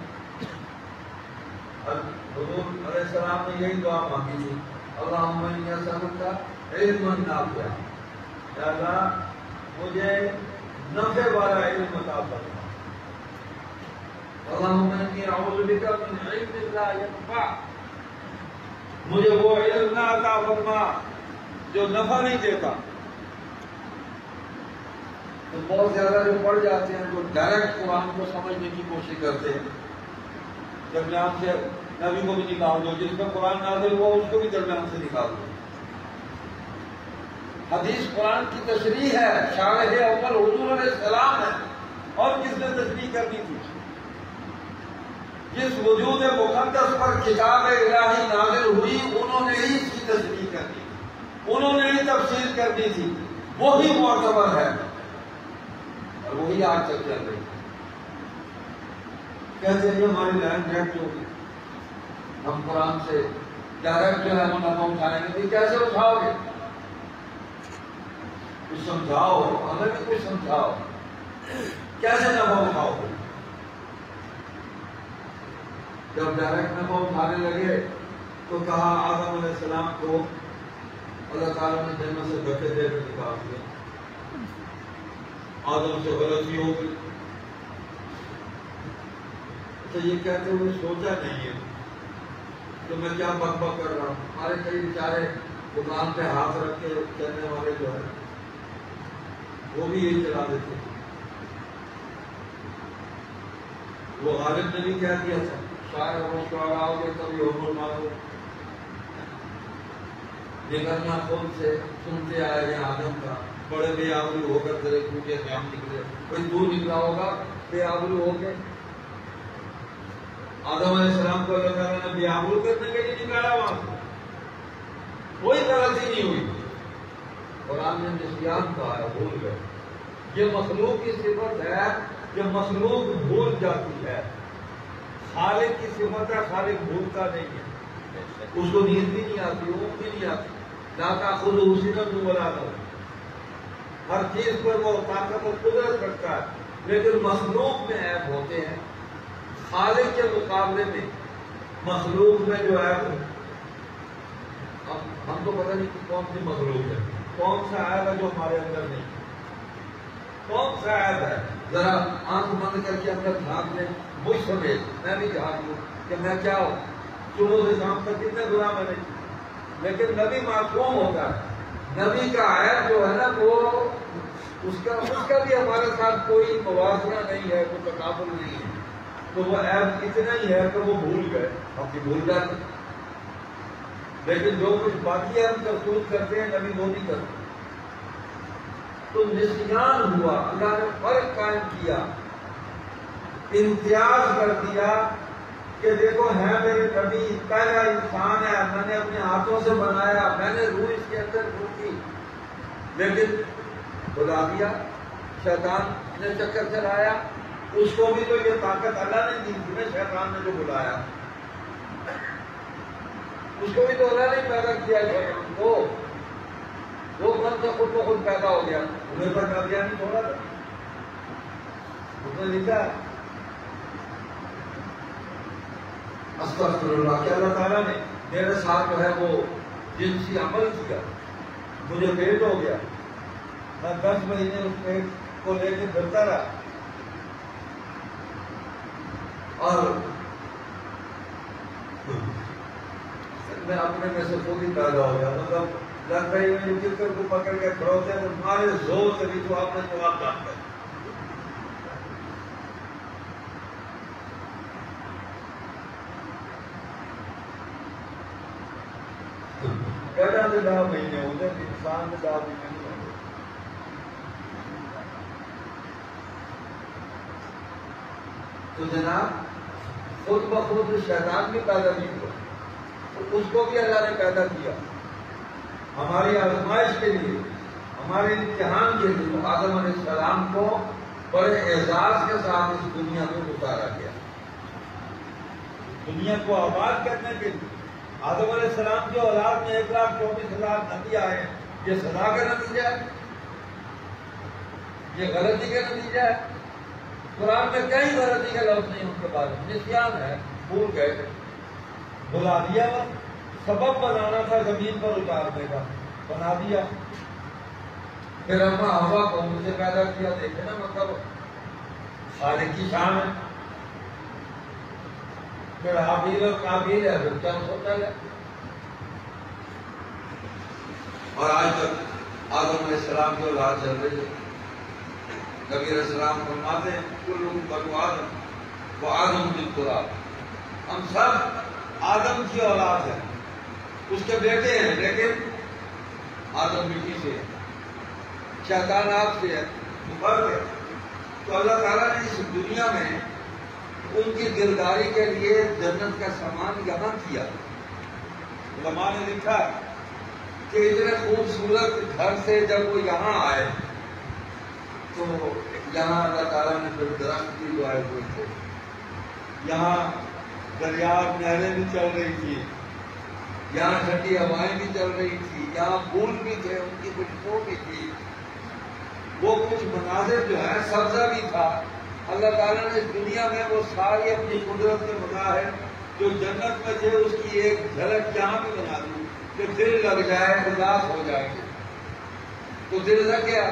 حضور علیہ السلام نے یہی دعا مانگی تھی، اللہم انی اسألک علما نافعا، یا اللہ مجھے نفع والا علم عطا فرما، اللہم انی اعوذ بک من علم لا ینفع، مجھے وہ علم نہ عطا فرما جو نفع نہیں دیتا۔ تو بہت زیادہ جو پڑھ جاتے ہیں، جو ڈائریکٹ قرآن کو سمجھنے کی کوشش کرتے ہیں، درمیان سے نبی کو بھی نکال دو، جس میں قرآن نازل ہوا اس کو بھی درمیان سے نکال دو۔ حدیث قرآن کی تشریح ہے، شارح اول حضور علیہ السلام ہے، اور کس نے تشریح کرنی تھی؟ جس وجود مقدس پر کتاب الہی نازل ہوئی انہوں نے ہی اس کی تشریح کرنی، انہوں نے ہی تفسیر کرنی تھی، وہی معتبر ہے اور وہی آج تک چل رہی ہے۔ کیسے یہ ہماری لائن ڈائریکٹ ہوگی؟ ہم قرآن سے ڈائریکٹ جو ہے وہ نفع اٹھائیں گے، کیسے اٹھاؤ گے؟ کچھ سمجھاؤ، ہمیں بھی کچھ سمجھاؤ، کیسے نفع اٹھاؤ گے؟ جب ڈائریکٹ نفع اٹھانے لگے تو کہا آدم علیہ السلام کو اللہ تعالیٰ نے جنت سے دھکے دے کر نکال دیا، آدم سے غلطی ہو گئی۔ تو یہ کہتے ہوئے سوچا نہیں ہے کہ میں کیا بک بک کر رہا ہوں۔ ہمارے کئی بیچارے دکان پہ ہاتھ رکھ کے چلنے والے جو ہے وہ بھی یہی چلا دیتے ہیں۔ وہ غالب نے بھی کہہ دیا تھا، شاید ہم اس کو آؤ گے کبھی حکم مانگو، نکلنا خود سے سنتے آئے ہیں آدم کا، بڑے بے آبرو ہو کر تیرے منہ کے سام نکلے، کوئی دور نکلا ہوگا بے آبرو ہو کے؟ آدم علیہ السلام کو اللہ تعالیٰ نے بے آبرو کرنے کے لیے نکالا وہاں سے، کوئی غلطی نہیں ہوئی۔ قرآن نے نسیان کہا ہے، بھول گئے۔ یہ مخلوق کی صفت ہے کہ مخلوق بھول جاتی ہے، خالق کی صفت ہے خالق بھولتا نہیں ہے، اس کو نیند بھی نہیں آتی، اونگ بھی نہیں آتی، لا تأخذہ سنۃ ولا نوم، ہر چیز پر وہ طاقت اور قدرت رکھتا ہے، لیکن مخلوق میں عیب ہوتے ہیں۔ خالق کے مقابلے میں مخلوق میں جو عیب ہے، ہم کو پتہ نہیں کہ کون سی مخلوق ہے، کون سا عیب ہے جو ہمارے اندر نہیں، کون سا عیب ہے؟ ذرا آنکھ بند کر کے اندر جھانک لیں، مجھ سمیت میں بھی جھانک لوں کہ میں کیا ہوں، صبح سے شام تک کتنے گناہ میں نہیں۔ لیکن نبی معصوم ہوتا ہے، نبی کا عیب جو ہے نا وہ اس کا بھی ہمارے ساتھ کوئی موازنہ نہیں ہے، کوئی تقابل نہیں ہے، تو وہ عیب اتنا ہی ہے کہ وہ بھول گئے، ہم بھی بھول جاتے، لیکن جو کچھ باقی ہم کرتوت کرتے ہیں نبی وہ نہیں کرتے۔ تو نسیان ہوا، اللہ نے فرق قائم کیا، امتیاز کر دیا کہ دیکھو ہے میرے نبی، پہلا انسان ہے، میں نے اپنے ہاتھوں سے بنایا، میں نے روح اس کے اندر ڈھونڈی، لیکن بلا دیا، شیطان نے چکر چلایا، اس کو بھی تو یہ طاقت اللہ نے دی تھی نا، شیطان نے جو بلایا، اس کو بھی تو اللہ نے پیدا کیا، شیطان کو وہ من سے خود کو خود پیدا ہو گیا، انہیں پر کر دیا نہیں تھوڑا تھا، اس نے لکھا استغفر اللہ کہ اللہ تعالیٰ نے میرے ساتھ جو ہے وہ جنسی عمل کیا، مجھے پیٹ ہو گیا، میں 10 مہینے اس پیٹ کو لے کے پھرتا رہا، اور میں اپنے میں سے خود ہی پیدا ہو گیا، مطلب لگتا ہے میں چکر کو پکڑ کے کھڑوتے ہیں تو تمہارے زور سے بھی تو آپ نے جواب ڈالتا ہے، گڑا سے 10 مہینے ہوتے، انسان سے 10 مہینے نہیں ہوتے۔ تو جناب خود بخود شیطان بھی پیدا نہیں ہوا، اس کو بھی اللہ نے پیدا کیا ہماری آزمائش کے لیے، ہمارے امتحان کے لیے۔ تو آدم علیہ السلام کو بڑے اعزاز کے ساتھ اس دنیا میں اتارا گیا، دنیا کو آباد کرنے کے لیے۔ آدم علیہ السلام کی اولاد میں 1,24,000 نبی آئے، یہ سزا کا نتیجہ ہے، یہ غلطی کا نتیجہ ہے۔ قرآن میں کئی غلطی کے لفظ نہیں ان کے بارے میں، نسیان ہے، بھول گئے، بلا دیا، سبب بنانا تھا زمین پر اتارنے کا، بنا دیا۔ پھر اما ہوا کو ان سے پیدا کیا، دیکھے نا مطلب خالق کی شان ہے۔ پھر حابیل اور قابیل ہے، پھر کیا ہوتا ہے۔ اور آج تک آدم علیہ السلام کی اولاد چل رہی ہے۔ نبی علیہ السلام فرماتے ہیں کلکم بنو آدم وآدم من تراب، ہم سب آدم کی اولاد ہیں، اس کے بیٹے ہیں، لیکن آدم مٹی سے ہے، شیطان آپ سے ہے، فرق ہے۔ تو اللہ تعالیٰ نے اس دنیا میں ان کی دلداری کے لیے جنت کا سامان یہاں کیا۔ علماء نے لکھا کہ اتنے خوبصورت گھر سے جب وہ یہاں آئے تو یہاں اللہ تعالیٰ نے پھر درخت بھی لگائے ہوئے تھے، یہاں دریا نہریں بھی چل رہی تھی، یہاں ٹھنڈی ہوائیں بھی چل رہی تھی، یہاں پھول بھی تھے، ان کی خوشبو بھی تھی، وہ کچھ مناظر جو ہے سبزہ بھی تھا۔ اللہ تعالیٰ نے اس دنیا میں وہ ساری اپنی قدرت کے مظاہر جو جنت میں تھے اس کی ایک جھلک یہاں بھی بنا دی کہ دل لگ جائے، اداس ہو جائے گے تو دل لگ گیا۔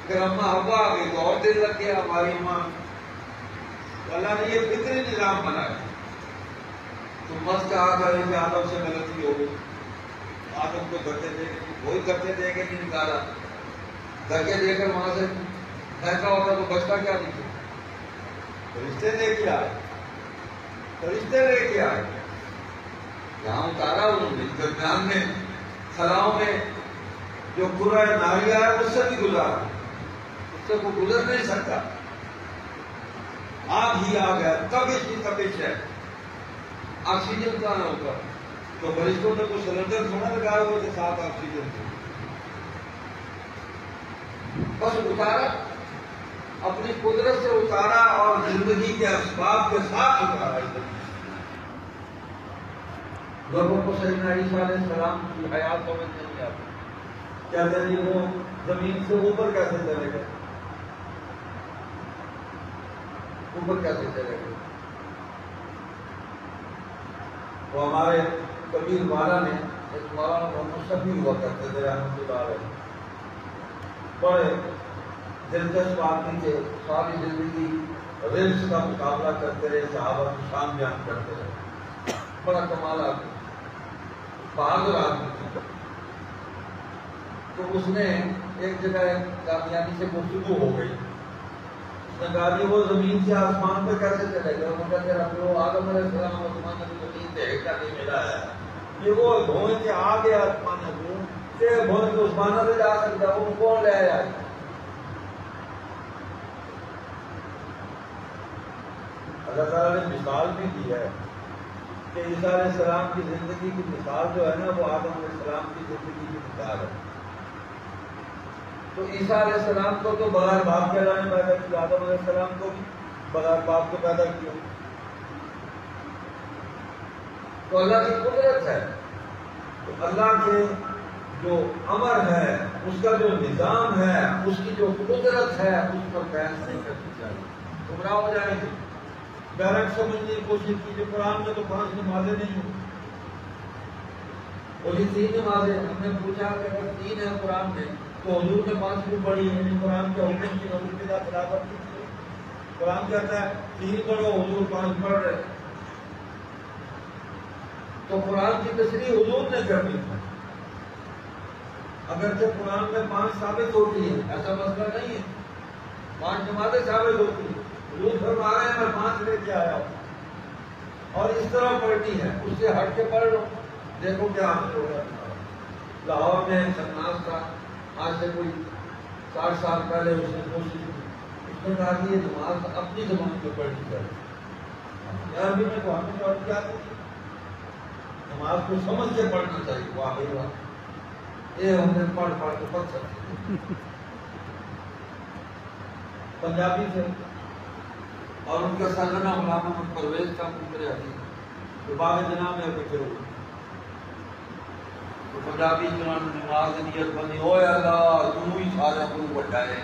پھر اما ہوا آ گئی تو اور دل لگ گیا ہماری ماں۔ اللہ نے یہ فطری نظام بنایا۔ تو مت کہا کرے کہ آدم سے غلطی ہو گئی، آدم کو دھکے دے کے وہی دھکے دے کے نہیں نکالا، دھکے دے کر وہاں سے پھینکا ہوتا تو بچتا کیا نہیں؟ فرشتے لے کے آئے، فرشتے لے کے آئے، یہاں اتارا انہوں نے، درمیان میں خلاؤں میں جو برا ناریہ ہے اس سے بھی گزارا، اس سے وہ گزر نہیں سکتا۔ آگ ہی آ گیا، تبش ہی تبش ہے، آکسیجن کا نہ ہوتا تو فرشتوں نے کچھ سلنڈر تھوڑا لگائے ہوئے تھے ساتھ آکسیجن سے، بس اتارا، اپنی قدرت سے اتارا اور زندگی کے اسباب کے ساتھ اتارا۔ لوگوں کو سیدنا عیسیٰ علیہ السلام کی حیات سمجھ نہیں آتی، کہتے ہیں وہ زمین سے اوپر کیسے چلے گئے، اوپر کیسے چلے گئے؟ وہ ہمارے کبیر والا نے، ایک مولانا محمد شفیع ہوا کرتے تھے رحمۃ اللہ علیہ، بڑے دلچسپ آدمی تھے، ساری زندگی رزق کا مقابلہ کرتے رہے، صحابہ کی شان بیان کرتے رہے، بڑا کمال آدمی، بہادر آدمی تھا۔ تو اس نے ایک جگہ کامیابی سے گفتگو ہو گئی، اس نے کہا کہ وہ زمین سے آسمان پہ کیسے چلے گئے؟ انہوں نے کہا کہ وہ آدم علیہ السلام آسمان نے زمین سے ایسا نہیں ملا ہے، یہ وہ دھوئیں سے آ گیا آسمان میں، بھون سے عثمانہ سے جا سکتا ہے، وہ کون لے آیا؟ اللہ تعالیٰ نے مثال بھی دی ہے کہ عیسیٰ علیہ السلام کی زندگی کی مثال جو ہے نا وہ آدم علیہ السلام کی زندگی کی مثال ہے. تو عیسیٰ علیہ السلام کو تو بغیر باپ کے اللہ نے پیدا کیا، آدم علیہ السلام کو بھی بغیر باپ کے پیدا کیا. تو اللہ کی قدرت ہے، تو اللہ کے جو امر ہے، اس کا جو نظام ہے، اس کی جو قدرت ہے، اس پر بحث نہیں کرنی چاہیے، گمراہ ہو جائیں گے. ڈائریکٹ سمجھنے کی کوشش کیجیے، قرآن میں تو 5 نمازیں نہیں ہیں، وہی 3 نمازیں. ہم نے پوچھا کہ اگر 3 ہے قرآن میں تو حضور نے 5 کیوں پڑھی ہے؟ قرآن کے حکم کی حضور کی خلافت کی. قرآن کہتا ہے 3 پڑھو، حضور 5 پڑھ رہے. تو قرآن کی تشریح حضور نے کرنی ہے، اگرچہ قرآن میں 5 ثابت ہوتی ہے، ایسا مسئلہ نہیں ہے. 5 نمازیں ثابت ہوتی ہیں، حضور فرما رہے ہیں میں 5 لے کے آیا ہوں اور اس طرح پڑھتی ہے، اس سے ہٹ کے پڑھ لو، دیکھو کیا حاصل ہوگا. لاہور میں شہناز تھا، آج سے کوئی 60 سال پہلے اس نے کوشش کی، اس نے کہا کہ یہ نماز اپنی زبان پہ پڑھنی چاہیے. عربی میں تو ہمیں پڑھ کیا نماز کو سمجھ کے پڑھنا چاہیے. واقعی بات یہ ہم نے پڑھ کے پڑھ سکتے. پنجابی تھے اور ان کا سرگنا غلام محمد پرویز کا پتر عزیز تو باغ جناح میں بیٹھے ہوئے. تو پنجابی جنہوں نے نماز نیت بندی ہوئے اللہ تو ہی سارے کو بٹھائے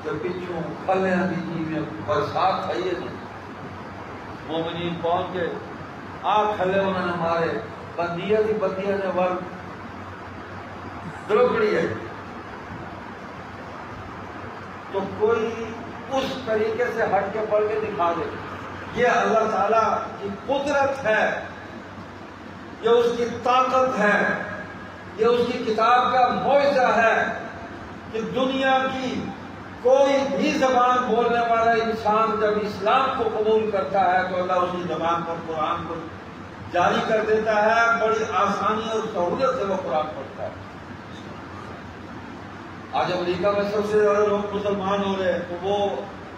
جب پچھوں کھلے دی میں برسات تھئی ہے مومنین پہنچ کے آگ کھلے انہوں نے مارے بندیاں نے ور دروکڑی ہے. تو کوئی اس طریقے سے ہٹ کے پڑھ کے دکھا دے. یہ اللہ تعالیٰ کی قدرت ہے، یہ اس کی طاقت ہے، یہ اس کی کتاب کا معجزہ ہے کہ دنیا کی کوئی بھی زبان بولنے والا انسان جب اسلام کو قبول کرتا ہے تو اللہ اس کی زبان پر قرآن کو جاری کر دیتا ہے. بڑی آسانی اور سہولت سے وہ قرآن پڑھتا ہے. آج امریکہ میں سب سے زیادہ لوگ مسلمان ہو رہے ہیں تو وہ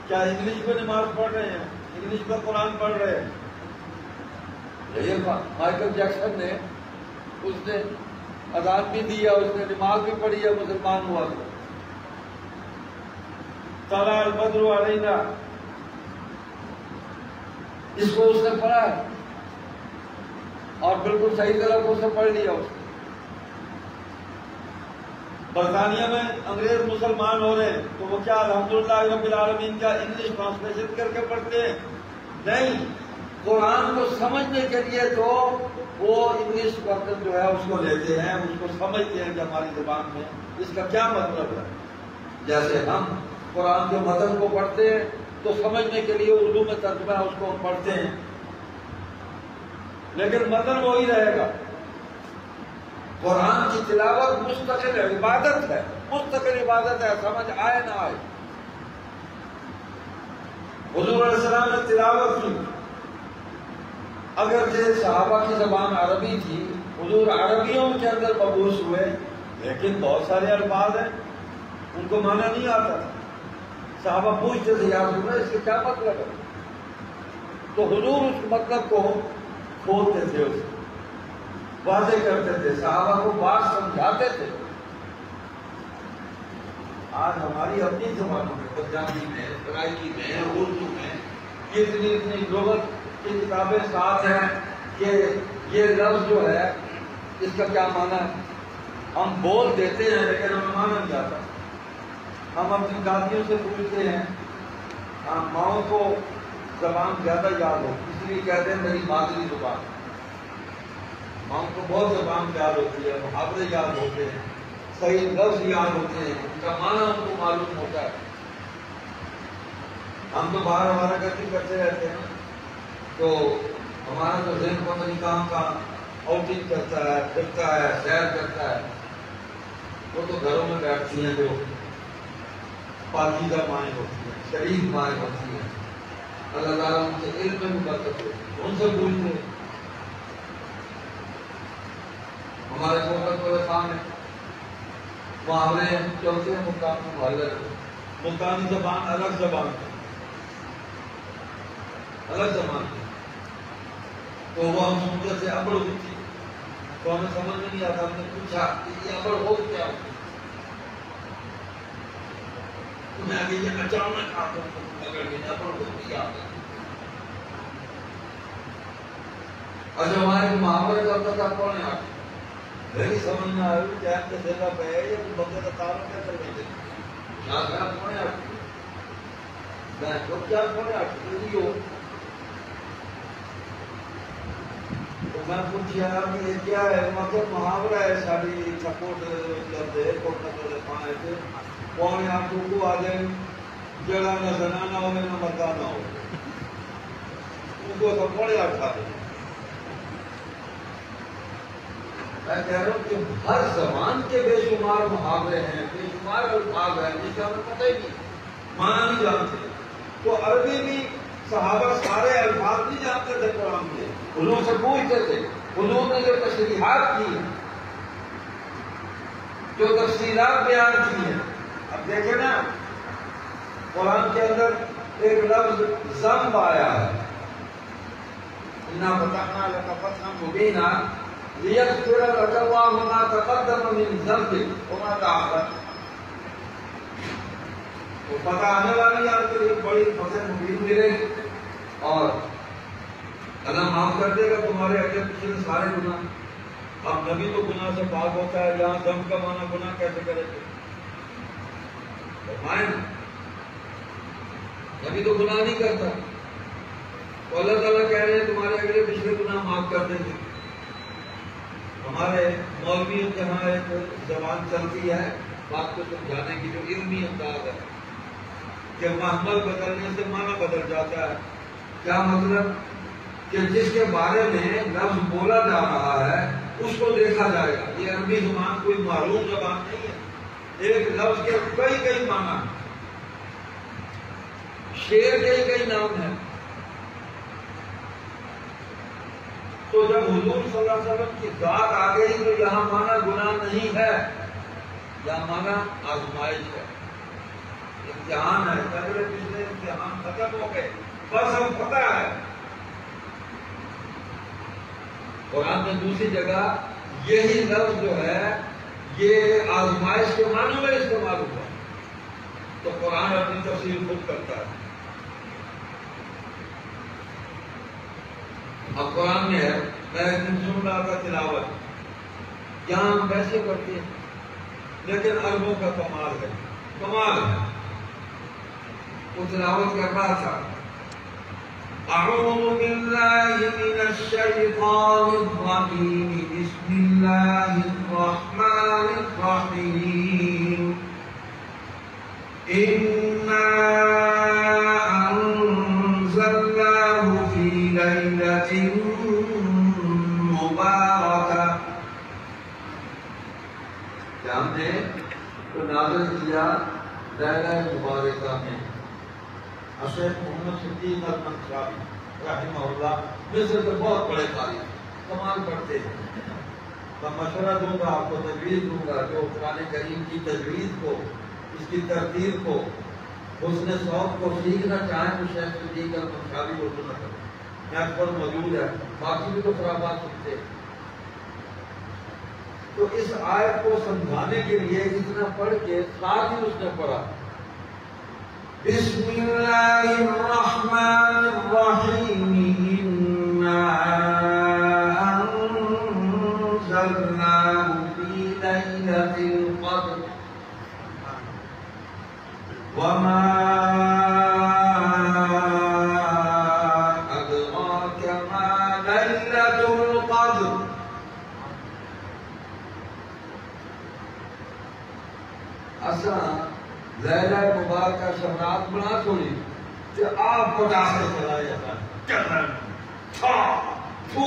کیا انگلش میں نماز پڑھ رہے ہیں، انگلش میں قرآن پڑھ رہے ہیں. یہ مائیکل جیکسن نے اس نے اذان بھی دیا، اس نے نماز بھی پڑھی ہے، مسلمان ہوا. طلع البدر علینا اس کو اس نے پڑھا ہے اور بالکل صحیح طرح اس نے پڑھ لیا. اس نے برطانیہ میں انگریز مسلمان ہو رہے ہیں تو وہ کیا الحمدللہ رب العالمین کا انگلش ٹرانسلیشن کر کے پڑھتے ہیں؟ نہیں، قرآن کو سمجھنے کے لیے تو وہ انگلش ورژن جو ہے اس کو لیتے ہیں، اس کو سمجھتے ہیں کہ ہماری زبان میں اس کا کیا مطلب ہے. جیسے ہم قرآن کے متن کو پڑھتے ہیں تو سمجھنے کے لیے اردو میں ترجمہ ہے اس کو ہم پڑھتے ہیں، لیکن متن وہی رہے گا. قرآن کی تلاوت مستقل عبادت ہے، مستقل عبادت ہے، سمجھ آئے نہ آئے. حضور علیہ السلام نے تلاوت کی، اگرچہ صحابہ کی زبان عربی تھی، حضور عربیوں کے اندر مبعوث ہوئے، لیکن بہت سارے الفاظ ہیں ان کو مانا نہیں آتا. صحابہ پوچھتے تھے یا رسول اللہ اس کے کیا مطلب ہے؟ تو حضور اس مطلب کو کھولتے تھے، اس واضح کرتے تھے، صحابہ کو بات سمجھاتے تھے. آج ہماری اپنی زبانوں میں، پنجابی میں، سرائکی میں، اردو میں اتنی لغت کی کتابیں ساتھ ہیں کہ یہ لفظ جو ہے اس کا کیا معنی ہے ہم بول دیتے ہیں لیکن ہمیں مانا نہیں آتا. ہم اپنی دادیوں سے پوچھتے ہیں، ہم ماؤں کو زبان زیادہ یاد ہو اس لیے کہتے ہیں میری مادری زبان. ماؤں کو بہت زبان یاد ہوتی ہے، محاورے یاد ہوتے ہیں، صحیح لفظ یاد ہوتے ہیں، ان کا معنی ان کو معلوم ہوتا ہے. ہم تو باہر ہمارا گرتی کرتے رہتے ہیں تو ہمارا تو ذہن پتہ نہیں کام کا آؤٹنگ کرتا ہے، پھرتا ہے، سیر کرتا ہے. وہ تو گھروں میں بیٹھتی ہیں جو پاکیزہ مائیں ہوتی ہیں، شریف مائیں ہوتی ہیں. اللہ تعالیٰ ان سے علم میں بھی برکت ہوتی ہے، ان سے پوچھتے ہیں. ہمارے محبت والے خان ہیں، محاورے چلتے ہیں، مقامی محلے ملتانی زبان الگ زبان ہے. الگ زمانے میں، تو وہ ہم سمجھتے سے ابڑ ہوئی تھی، تو ہمیں سمجھ میں نہیں آتا، ہم نے پوچھا کہ یہ ابڑ ہو کیا ہوتی، تمہیں آگے یہ اچانک آتا اگر یہ ابڑ ہوتی آتا۔ اچھا ہمارے محاورے کرتا تھا کون ہے آگے میری سمجھ میں آئی جائے کے جگہ پہ ہے یہ بندے کا تعلق کیا کر لیتے کیا خیال کون ہے آگے میں خود کیا کون ہے آگے نہیں ہو، تو میں پوچھا کہ یہ کیا ہے، مطلب محاورہ ہے ساری سپورٹ کرتے کوٹ نہ پانے سے کون ہے آپ کو آ جائے جڑا نہ زنانہ ہو نہ مردانہ ہو، ان کو سب کون ہے اٹھا دیں۔ میں کہہ رہا ہوں کہ ہر زبان کے بے شمار محاورے ہیں، بے شمار الفاظ ہیں جس کا ہمیں پتہ ہی نہیں، معنی نہیں جانتے۔ تو عربی بھی صحابہ سارے الفاظ نہیں جانتے تھے قرآن کے، انہوں سے پوچھتے تھے، انہوں نے جو تشریحات کی ہیں، جو تفصیلات بیان کی ہیں۔ اب دیکھیں نا قرآن کے اندر ایک لفظ ذنب آیا ہے، اِنَّا فَتَحْنَا لَكَ فَتْحًا مُبِينًا لِيَغْفِرَ لَكَ اللَّهُ مَا تَقَدَّمَ مِنْ ذَنبِكَ وَمَا تَأَخَّرَ۔ تو پتہ آنے والی آپ کے لیے بڑی فتح مبین ملے گی اور اللہ معاف کر دے گا تمہارے اگلے پچھلے سارے گناہ۔ اب نبی تو گناہ سے پاک ہوتا ہے، یہاں ذنب کا معنی گناہ کیسے کرے گے؟ نبی تو گناہ نہیں کرتا، تو اللہ تعالیٰ کہہ رہے ہیں تمہارے اگلے پچھلے گناہ معاف کر دیں گے۔ ہمارے مولویوں کے یہاں ایک زبان چلتی ہے بات کو سمجھانے کی جو علمی انداز ہے کہ محمل بدلنے سے معنی بدل جاتا ہے۔ کیا مطلب؟ کہ جس کے بارے میں لفظ بولا جا رہا ہے اس کو دیکھا جائے گا۔ یہ عربی زبان کوئی معلوم زبان نہیں ہے، ایک لفظ کے کئی کئی معنی، شعر کے کئی نام ہیں۔ تو جب حضور صلی اللہ علیہ وسلم کی ذات آ گئی تو یہاں معنی گناہ نہیں ہے، یہاں معنی آزمائش ہے، امتحان ہے۔ پہلے پچھلے امتحان ختم ہو گئے، بس ہم پتہ ہے۔ قرآن میں دوسری جگہ یہی لفظ جو ہے یہ آزمائش کے معنوں میں استعمال ہوا، تو قرآن اپنی تفسیر خود کرتا ہے۔ اب قرآن میں ہے، میں ایک دن سن رہا تھا تلاوت، یہاں ہم ویسے کرتے ہیں لیکن عربوں کا کمال ہے، کمال ہے۔ وہ تلاوت کر رہا تھا، اعوذ باللہ من الشیطان الرجیم، بسم اللہ الرحمن الرحیم، اِنَّا أَنزَلْنَاهُ فِي لَيْلَةٍ مُبَارَكَةٍ۔ کہ ہم نے تو نازل کیا لیلہ مبارکہ میں۔ شیخ محمد صدیق المنصاری رحمہ اللہ مصر کے بہت بڑے قاری کمال کرتے ہیں۔ میں مشورہ دوں گا آپ کو، تجویز دوں گا، جو قرآن کریم کی تجویز کو، اس کی ترتیب کو، حسن صوت کو سیکھنا چاہیں تو شیخ صدیق المنصاری کو سنا کریں، نیٹ پر موجود ہے، باقی بھی تو خرابات سنتے ہیں۔ تو اس آیت کو سمجھانے کے لیے اتنا پڑھ کے ساتھ ہی اس نے پڑھا، بسم اللہ الرحمن الرحیم، اِنَّا أَنزَلْنَاهُ فِي لَيْلَةِ الْقَدْرِ وَمَا أَدْرَاكَ مَا لَيْلَةُ الْقَدْرِ۔ اساں لیلہ مبارکہ شبرات بنا چھوڑی کہ آپ پٹاخے چلائے جاتا ہے، چلن تھا تھو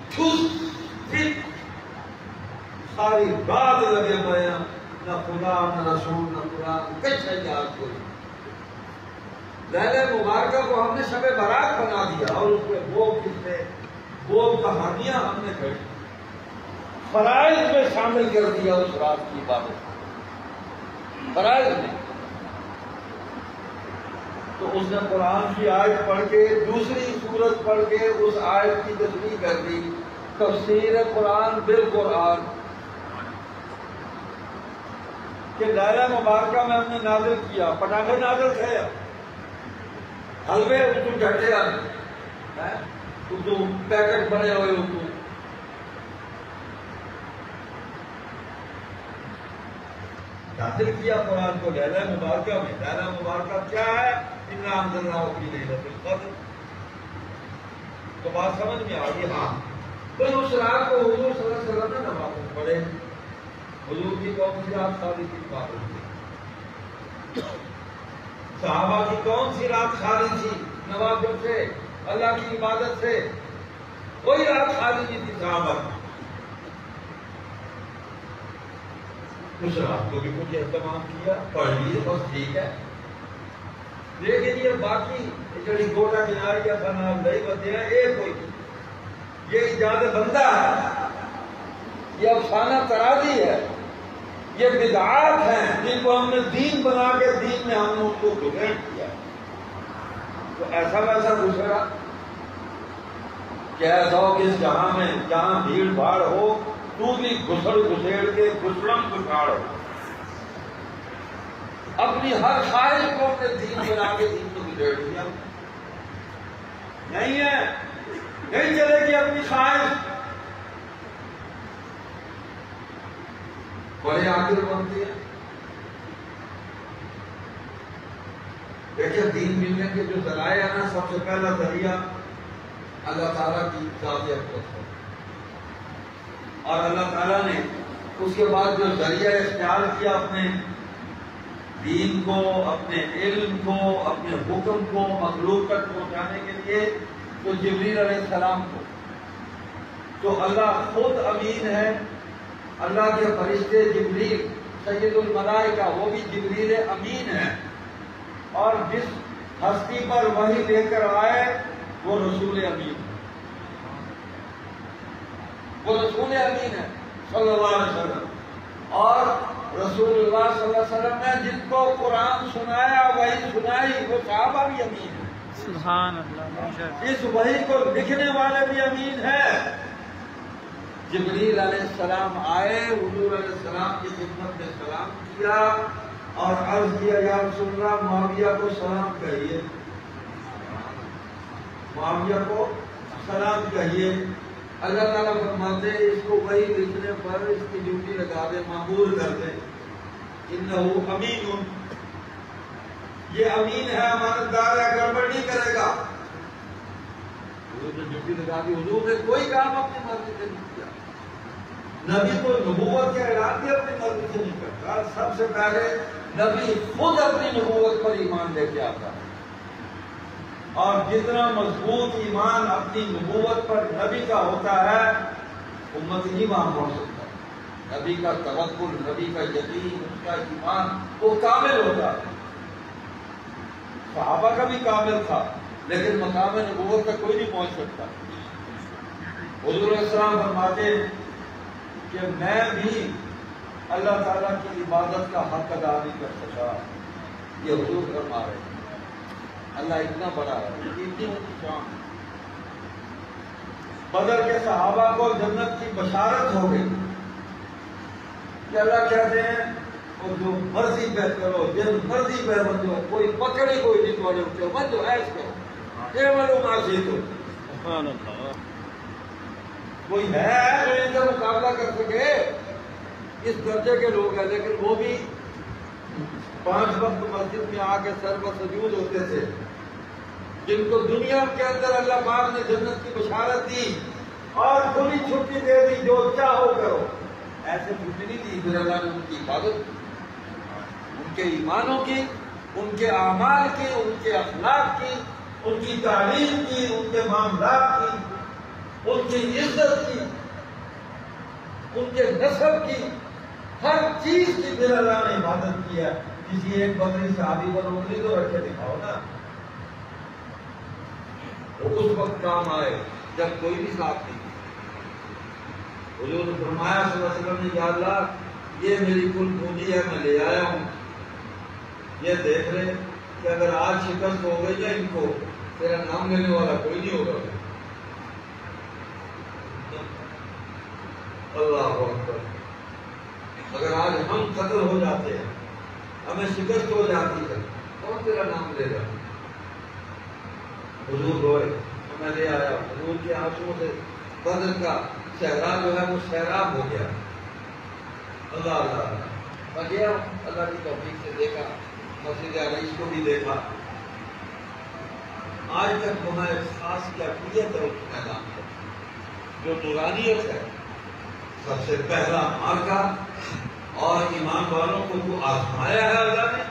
تھوس پھر ساری رات لگے ہوئے ہیں، نہ خدا نہ رسول نہ قرآن کچھ ہے یاد کوئی۔ لیلہ مبارکہ کو ہم نے شب برات بنا دیا اور اس میں وہ قصے، وہ کہانیاں ہم نے گھڑی، فرائض میں شامل کر دیا اس رات کی عبادت، فرائض میں۔ تو تو اس نے قرآن کی آیت پڑھ کے دوسری سورت پڑھ کے اس آیت کی تشریح کر دی. تفسیر قرآن بالقرآن کہ لیلہ مبارکہ میں ہم نے نازل کیا. پٹاخے نازل تھے، حلوے اردو جھٹے اردو پیکٹ بنے ہوئے اردو. نازل کیا قرآن کو لیلہ مبارکہ میں. لیلہ مبارکہ کیا ہے؟ اِنَّا أَنزَلْنَاهُ فِي لَيْلَةِ الْقَدْرِ. تو بات سمجھ میں آ گئی؟ ہاں. تو اس رات کو حضور صلی اللہ علیہ وسلم نے نماز پڑھے. حضور کی کون سی رات خالی تھی؟ صحابہ کی کون سی رات خالی تھی؟ نوافل سے، اللہ کی عبادت سے. کوئی رات خالی نہیں تھی صحابہ کی. اس رات کو بھی کچھ اہتمام کیا، پڑھ لیے، بس ٹھیک ہے. لیکن یہ باقی جڑی گوٹا کناری یا بنا نہیں بتے ہیں، ایک کوئی یہ ایجاد بندہ ہے، یہ افسانہ ترازی ہے، یہ بدعات ہیں جن کو ہم نے دین بنا کے دین میں ہم نے ان کو ڈوبیٹ کیا. تو ایسا ویسا گزرا کہ ایسا ہو کہ اس جہاں میں جہاں بھیڑ بھاڑ ہو تو بھی گھسڑ گھسیڑ کے گھسڑم گھساڑ ہو. اپنی ہر خواہش کو اپنے دین بنا کے دین کو بگاڑ دیا. نہیں ہے، نہیں چلے گی اپنی خواہش. بڑے عاقل بنتے ہیں. دیکھیں دین ملنے کے جو ذرائع ہیں نا، سب سے پہلا ذریعہ اللہ تعالیٰ کی ذات اقدس ہے. اور اللہ تعالیٰ نے اس کے بعد جو ذریعہ اختیار کیا اپنے دین کو، اپنے علم کو، اپنے حکم کو مخلوق تک پہنچانے کے لیے، تو جبریل علیہ السلام کو. تو اللہ خود امین ہے. اللہ کے فرشتے جبریل سید الملائکہ وہ بھی جبریل امین ہے. اور جس ہستی پر وحی لے کر آئے وہ رسول امین ہے. وہ رسول امین ہے صلی اللہ علیہ وسلم. اور رسول اللہ صلی اللہ علیہ وسلم نے جن کو قرآن سنایا، وحی سنائی، وہ صحابہ بھی امین ہیں. سبحان اللہ. اس وحی کو لکھنے والے بھی امین ہیں. جبریل علیہ السلام آئے، حضور علیہ السلام کی خدمت میں سلام کیا اور عرض کیا یا رسول اللہ معاویہ کو سلام کہیے، معاویہ کو سلام کہیے. اللہ تعالیٰ فرماتے ہیں اس کو وہی لکھنے پر اس کی ڈیوٹی لگا دے، معمور کر دے. انہو امین، یہ امین ہے، امانتدار ہے، گڑبڑ نہیں کرے گا. حضور نے ڈیوٹی لگا دی. حضور نے کوئی کام اپنی مرضی سے نہیں کیا. نبی تو نبوت کے اعلان بھی اپنی مرضی سے نہیں کرتا. سب سے پہلے نبی خود اپنی نبوت پر ایمان لے کے آتا ہے. اور جتنا مضبوط ایمان اپنی نبوت پر نبی کا ہوتا ہے، امت ہی وہاں پہنچ سکتا ہے. نبی کا توکل، نبی کا یقین، اس کا ایمان وہ کامل ہوتا ہے. صحابہ کا بھی کامل تھا، لیکن مقام نبوت تک کوئی نہیں پہنچ سکتا. حضور علیہ السلام فرماتے کہ میں بھی اللہ تعالیٰ کی عبادت کا حق ادا نہیں کر سکا. یہ حضور فرما رہے ہیں. اللہ اتنا بڑا ہے، اتنی ان کی شان. بدر کے صحابہ کو جنت کی بشارت ہو گئی کہ اللہ کہتے ہیں اور جو مرضی پہ کرو، جن مرضی پہ بندو، کوئی پکڑی کوئی نہیں توڑے اٹھو، بندو ایس کرو، یہ بندو معاشی تو سبحان اللہ. کوئی ہے جو ان کا مقابلہ کر سکے؟ اس درجے کے لوگ ہیں. لیکن وہ بھی 5 وقت مسجد میں آ کے سر پر سجود ہوتے تھے، جن کو دنیا کے اندر اللہ پاک نے جنت کی بشارت دی اور کھلی چھٹی دے دی، جو چاہو کرو. ایسے چھٹی نہیں دی. پھر اللہ نے ان کی عبادت کی، ان کے ایمانوں کی، ان کے اعمال کی، ان کے اخلاق کی، ان کی تعلیم کی، ان کے معاملات کی، ان کی عزت کی، ان کے نسب کی، ہر چیز کی پھر اللہ نے عبادت کی ہے. کسی ایک بکری صحابی پر انگلی تو رکھے دکھاؤ نا، وہ اس وقت کام آئے جب کوئی بھی ساتھ نہیں. حضور نے فرمایا صلی اللہ علیہ وسلم نے، یا اللہ یہ میری کل پونجی ہے، میں لے آیا ہوں، یہ دیکھ لے. کہ اگر آج شکست ہو گئی نا ان کو، تیرا نام لینے والا کوئی نہیں ہوگا. اللہ اکبر. اگر آج ہم قتل ہو جاتے ہیں، ہمیں شکست ہو جاتی ہے، کون تیرا نام لے گا؟ حضور روئے تو میں لے آیا، حضور کے آنسوؤں سے بدر کا صحرا جو ہے وہ سیراب ہو گیا. اللہ اللہ. میں گیا اللہ کی توفیق سے دیکھا، مسجد علیش کو بھی دیکھا. آج تک ہمیں خاص کیفیت ہے اس میدان پر جو نورانیت ہے. سب سے پہلا مارکا اور ایمان والوں کو جو آزمایا ہے اللہ نے،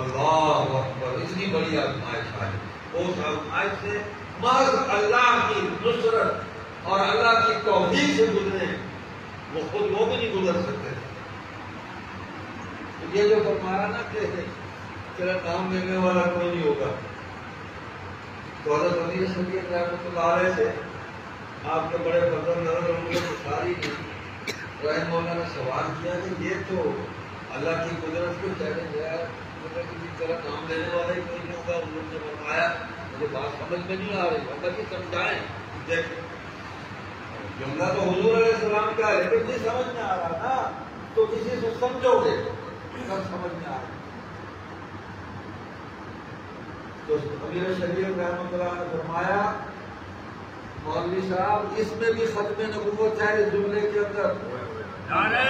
اللہ اکبر، اتنی بڑی آزمائش ہے. اس آزمائش سے محض اللہ کی نصرت اور اللہ کی توفیق سے گزرے، وہ خود وہ بھی نہیں گزر سکتے. یہ جو فرمایا نا کہ تیرا نام لینے والا کوئی نہیں ہوگا، تو حضرت امیر شریعت رحمۃ اللہ علیہ سے آپ کے بڑے فضل نظر ہوں گے بخاری رحمہ اللہ نے سوال کیا کہ یہ تو اللہ کی قدرت کو چیلنج ہے، کسی طرح نام لینے والا ہی کوئی نہیں ہوگا. حضور نے فرمایا مجھے بات سمجھ میں نہیں آ رہی، اللہ کی سمجھائیں. دیکھ جملہ تو حضور علیہ السلام کا ہے لیکن نہیں سمجھ میں آ رہا نا، تو کسی سے سمجھو گے سب سمجھ میں آ رہا. تو امیر شریعت رحمۃ اللہ نے فرمایا مولوی صاحب اس میں بھی ختم نبوت ہے اس جملے کے اندر. نعرہ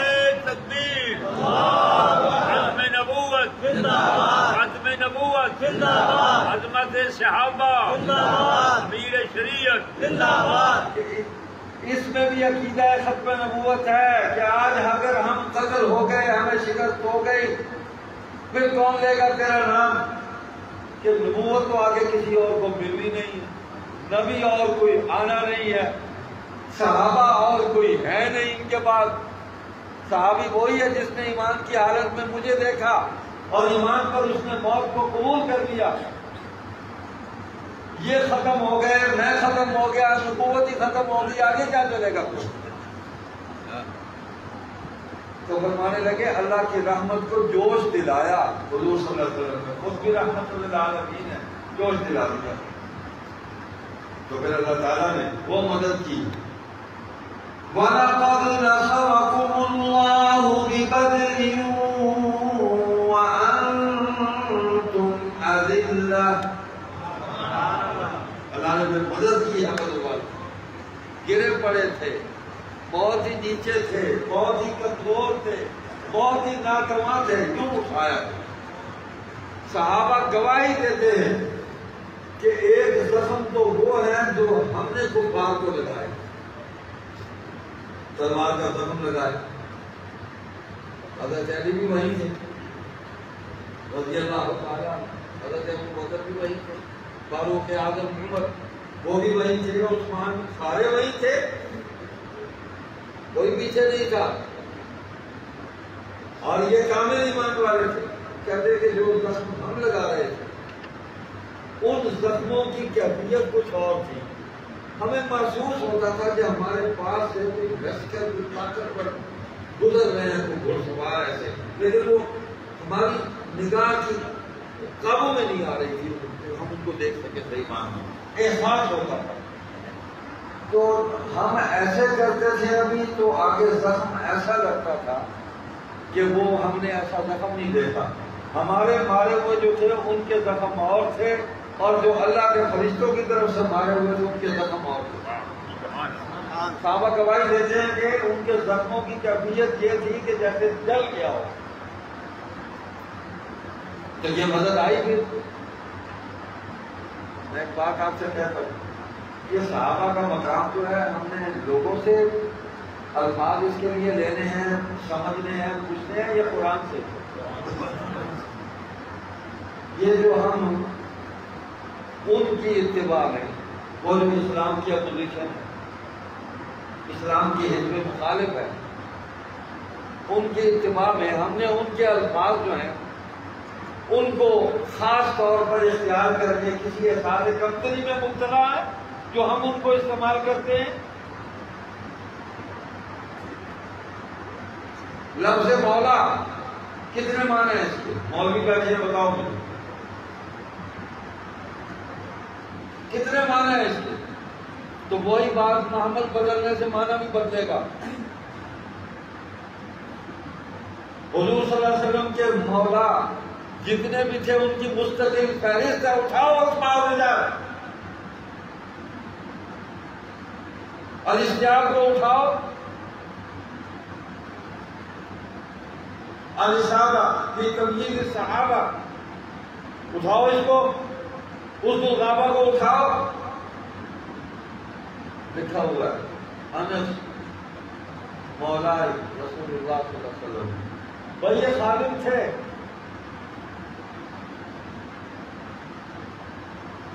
تکبیر، ختم نبوت زندہ باد، ختم نبوت زندہ باد، عظمت صحابہ زندہ باد، امیر شریعت زندہ باد. اس میں بھی عقیدہ ختم نبوت ہے کہ آج اگر ہم قتل ہو گئے، ہمیں شکست ہو گئی، پھر کون لے گا تیرا نام؟ کہ نبوت تو آگے کسی اور کو ملنی نہیں ہے، نبی اور کوئی آنا نہیں ہے، صحابہ اور کوئی ہے نہیں ان کے پاس. صحابی وہی ہے جس نے ایمان کی حالت میں مجھے دیکھا اور ایمان پر اس نے موت کو قبول کر لیا. یہ ختم ہو گئے، میں ختم ہو گیا، نبوت ہی ختم ہو گئی، آگے کیا چلے گا کچھ؟ تو فرمانے لگے اللہ کی رحمت کو جوش دلایا. حضور صلی اللہ علیہ وسلم خود بھی رحمت للعالمین ہے، جوش دلا دیا. تو پھر اللہ تعالیٰ نے وہ مدد کی. وَلَقَدْ نَصَرَكُمُ اللَّهُ بِبَدْرٍ وَأَنْتُمْ أَذِلَّةٌ. اللہ نے پھر مدد کی احمد والے، گرے پڑے تھے، بہت ہی نیچے تھے، بہت ہی کمزور تھے، بہت ہی ناتواں تھے، کیوں اٹھایا؟ صحابہ گواہی دیتے ہیں کہ ایک زخم تو وہ ہے جو ہم نے کفار کو لگائے، تلوار کا زخم لگائے. حضرت علی بھی وہیں تھے رضی اللہ تعالیٰ، حضرت ابو بکر بھی وہیں تھے، فاروق اعظم عمر وہ بھی وہیں تھے، عثمان سارے وہیں تھے، کوئی پیچھے نہیں تھا. اور یہ کامل ایمان والے تھے. کہتے کہ جو زخم ہم لگا رہے تھے ان زخموں کی کیفیت کچھ اور تھی. ہمیں محسوس ہوتا تھا کہ ہمارے پاس سے کوئی لشکر کوئی طاقت پر گزر رہے ہیں، کوئی گھوڑ سوار ایسے، لیکن وہ ہماری نگاہ کی قابو میں نہیں آ رہی تھی، ہم ان کو دیکھ سکے. صحیح معنی احساس ہوتا تھا. تو ہم ایسے کرتے تھے ابھی تو آگے زخم ایسا لگتا تھا کہ وہ ہم نے ایسا زخم نہیں دیکھا. ہمارے مارے ہوئے جو تھے ان کے زخم اور تھے، اور جو اللہ کے فرشتوں کی طرف سے مارے ہوئے تھے ان کے زخم اور تھے. صحابہ گواہی دیتے ہیں کہ ان کے زخموں کی کیفیت یہ تھی کہ جیسے جل گیا ہو. تو یہ مدد آئی. پھر میں ایک بات آپ سے کہتا ہوں، یہ صحابہ کا مقام جو ہے، ہم نے لوگوں سے الفاظ اس کے لیے لینے ہیں، سمجھنے ہیں، پوچھنے ہیں، یہ قرآن سے. یہ جو ہم ان کی اتباع میں، وہ جو اسلام کی اپوزیشن ہے، اسلام کی حزب مخالف ہے، ان کی اتباع میں ہم نے ان کے الفاظ جو ہیں ان کو خاص طور پر اختیار کر کے کسی احساس کمتری میں مبتلا ہے جو ہم ان کو استعمال کرتے ہیں. لفظ مولا کتنے معنی ہیں اس کے؟ مولوی کا یہ بتاؤ مجھے. کتنے معنی ہیں اس کے؟ تو وہی بات محمد بدلنے سے معنی بھی بدلے گا. حضور صلی اللہ علیہ وسلم کے مولا جتنے بھی تھے ان کی مستقل فہرست ہے. اٹھاؤ اسماء الرجال، الاشتیاق کو اٹھاؤ، الاشارہ فی تمجید الصحابہ اٹھاؤ، اس کو اس الغابہ کو اٹھاؤ. لکھا ہوا ہے انس مولا رسول اللہ صلی اللہ علیہ وسلم. بھائی یہ خادم تھے.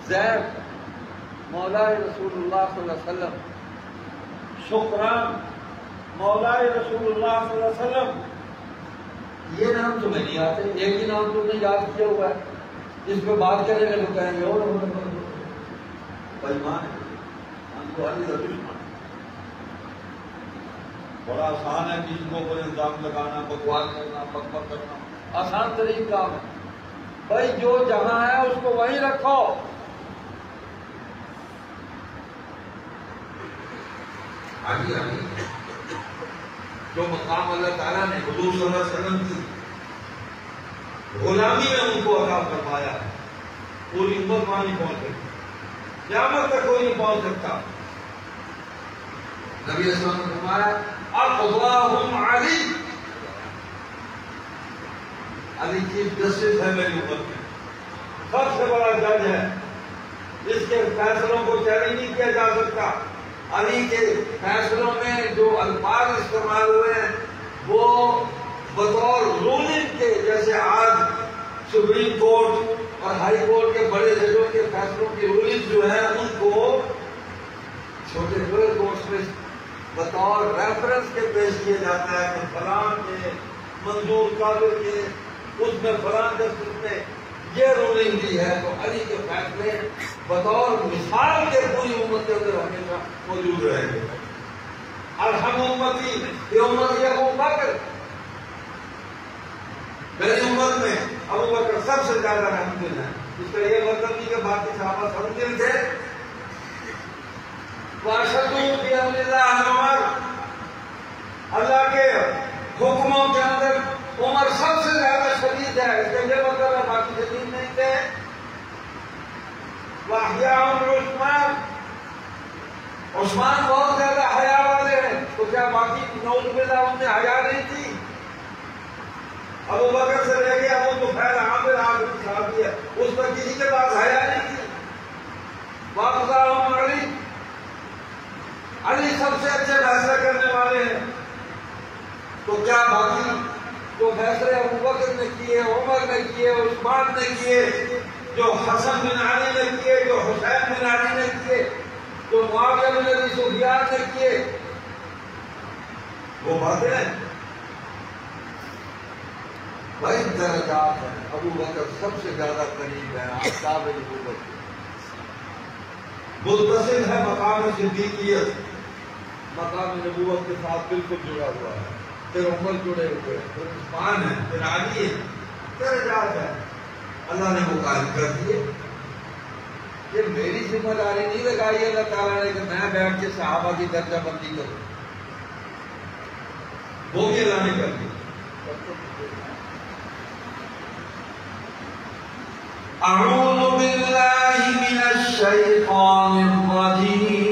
زید مولا رسول اللہ صلی اللہ علیہ وسلم. شکران مولا رسول اللہ صلی اللہ علیہ وسلم. یہ نام تمہیں نہیں آتے، ایک ہی نام تم نے یاد کیا ہوا ہے. اس پہ بات کریں گے تو کہیں گے اور بےمان ہے، ہم کو علی کا دشمن. بڑا آسان ہے کسی کو اوپر الزام لگانا، بکواس کرنا، بک کرنا، آسان ترین کام ہے. بھائی جو جہاں ہے اس کو وہیں رکھو. آگے جو مقام اللہ تعالیٰ نے حضور صلی اللہ علیہ وسلم کی غلامی میں ان کو عطا فرمایا ہے، پوری امت وہاں نہیں پہنچ سکتی، قیامت تک کوئی نہیں پہنچ سکتا. نبی صلی اللہ علیہ وسلم نے فرمایا اقضاہم علی، علی چیف جسٹس ہے میری امت میں، سب سے بڑا جج ہے، اس کے فیصلوں کو چیلنج نہیں کیا جا سکتا. علی کے فیصلوں میں جو الفاظ استعمال ہوئے ہیں وہ بطور رولنگ کے، جیسے آج سپریم کورٹ اور ہائی کورٹ کے بڑے ججوں کے فیصلوں کی رولنگ جو ہیں ان کو چھوٹے بڑے کورٹس میں بطور ریفرنس کے پیش کیا جاتا ہے کہ فلاں کے منظور قابل کے اس میں فلاں جسٹس نے یہ رولنگ دی ہے. تو علی کے فیصلے بطور مثال کے پوری امت کے اندر ہمیشہ موجود رہیں گے. ارحم امتی، یہ امت یہ ابو بکر، میری امت میں ابو بکر سب سے زیادہ رحم دل ہے. اس کا یہ مطلب نہیں کہ باقی صحابہ سب دل تھے. واشهد بأن اللہ عمر، اللہ کے حکموں کے اندر عمر سب سے زیادہ شدید ہے. اس کا یہ مطلب ہے باقی شدید نہیں تھے. واحیاء عثمان، عثمان بہت زیادہ حیا والے ہیں. تو کیا باقی نعوذ باللہ ان میں حیا نہیں تھی؟ ابو بکر سے لے کے ابو طفیل عامر آخری صحابی ہے، اس پر کسی کے پاس حیا نہیں تھی. واقعہ علی، علی سب سے اچھے فیصلے کرنے والے ہیں. تو کیا باقی جو فیصلے ابو بکر نے کیے، عمر نے کیے، عثمان نے کیے، جو حسن بن علی نے کیے، جو حسین بن علی نے کیے، جو معاویہ بن ابی سفیان نے کیے، وہ باتیں ہیں؟ بھائی درجات ہیں. ابو بکر سب سے زیادہ قریب ہے آفتاب نبوت، متصل ہے مقام صدیقیت، مقام نبوت کے ساتھ بالکل جڑا ہوا ہے. پھر عمر جڑے ہوئے ہیں، پھر عثمان ہے، پھر علی ہے. درجات ہے. اللہ نے مقرر کر دیے. یہ میری ذمہ داری نہیں لگائی اللہ تعالیٰ نے کہ میں بیٹھ کے صحابہ کی درجہ بندی کروں، وہ بھی اللہ نے کر دی. اعوذ باللہ من الشیطان الرجیم.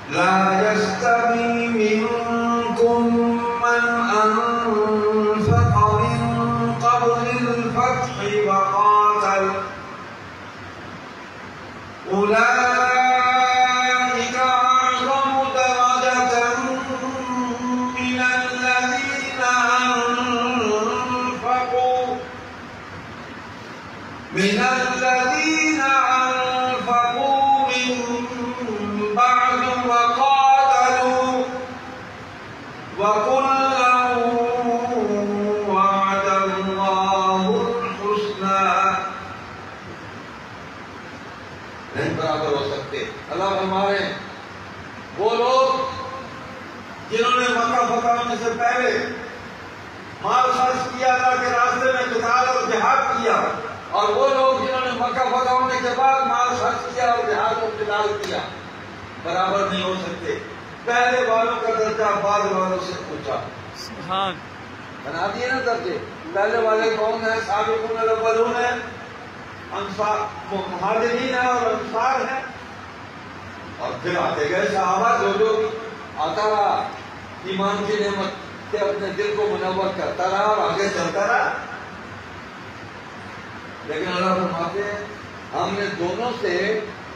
لا يستوي منكم من أنفق من قبل الفتح وقاتل أولئك أعظم درجة من الذين أنفقوا من بعد وقاتلوا وكلا وعد الله الحسنى. نہیں برابر ہو سکتے. اللہ فرما رہے ہیں وہ لوگ جنہوں نے مکہ فتح ہونے سے پہلے مال خرچ کیا اللہ کے راستے میں قتال اور جہاد کیا، اور وہ لوگ جنہوں نے مکہ فتح ہونے کے بعد مال خرچ کیا اور جہاد میں قتال کیا برابر نہیں ہو سکتے. پہلے والوں کا درجہ بعد والوں سے اونچا. سبحان. بنا دیے نا درجے. پہلے والے کون ہیں؟ سابقون الاولون ہیں، انصار مہاجرین ہیں اور انصار ہیں. اور پھر آتے گئے صحابہ جو آتا رہا ایمان کی نعمت سے اپنے دل کو منور کرتا رہا اور آگے چلتا رہا. لیکن اللہ فرماتے ہیں ہم نے دونوں سے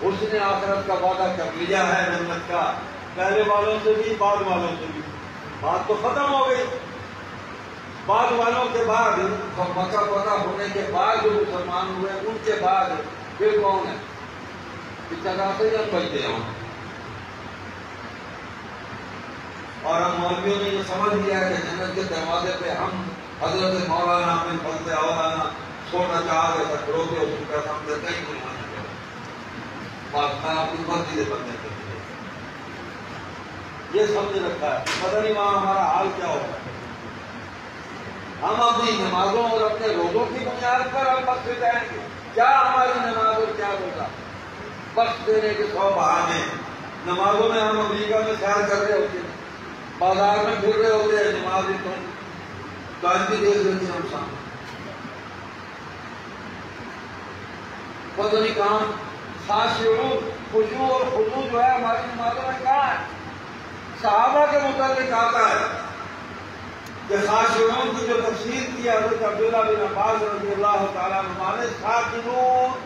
حسن آخرت کا وعدہ کر لیا ہے جنت کا، پہلے والوں سے بھی بعد والوں سے بھی. بات تو ختم ہو گئی. بعد والوں کے بعد مکہ فتح ہونے کے بعد جو مسلمان ہوئے ان کے بعد پھر کون ہے؟ اس طرح سے ہم بچتے ہیں. اور ہم مولویوں نے یہ سمجھ لیا کہ جنت کے دروازے پہ ہم حضرت مولانا میں بنتے اولانا چھوڑنا چاہ رہے تھے کروڑ کے اس کا ہم سے کہیں بنوانا بات میں اپنی مرضی سے بننے کے لیے یہ سمجھ رکھا ہے. پتہ نہیں وہاں ہمارا حال کیا ہوگا. ہم اپنی نمازوں اور اپنے روزوں کی بنیاد پر ہم بخش جائیں گے. کیا ہماری نماز اور کیا روزہ؟ بخش دینے کے 100 بہانے. نمازوں میں ہم امریکہ میں سیر کر رہے ہوتے ہیں، بازار میں پھر رہے ہوتے ہیں، نماز بھی تم کاج بھی دیکھ لیتے ہیں ہم سامنے. پتہ نہیں کہاں خاشعون خضوع اور خضوع جو ہے ہماری نمازوں میں کہاں ہے؟ صحابہ کے متعلق آتا ہے کہ خاشعون کی جو تفسیر کی حضرت عبداللہ بن عباس رضی اللہ تعالیٰ عنہ نے ساکنون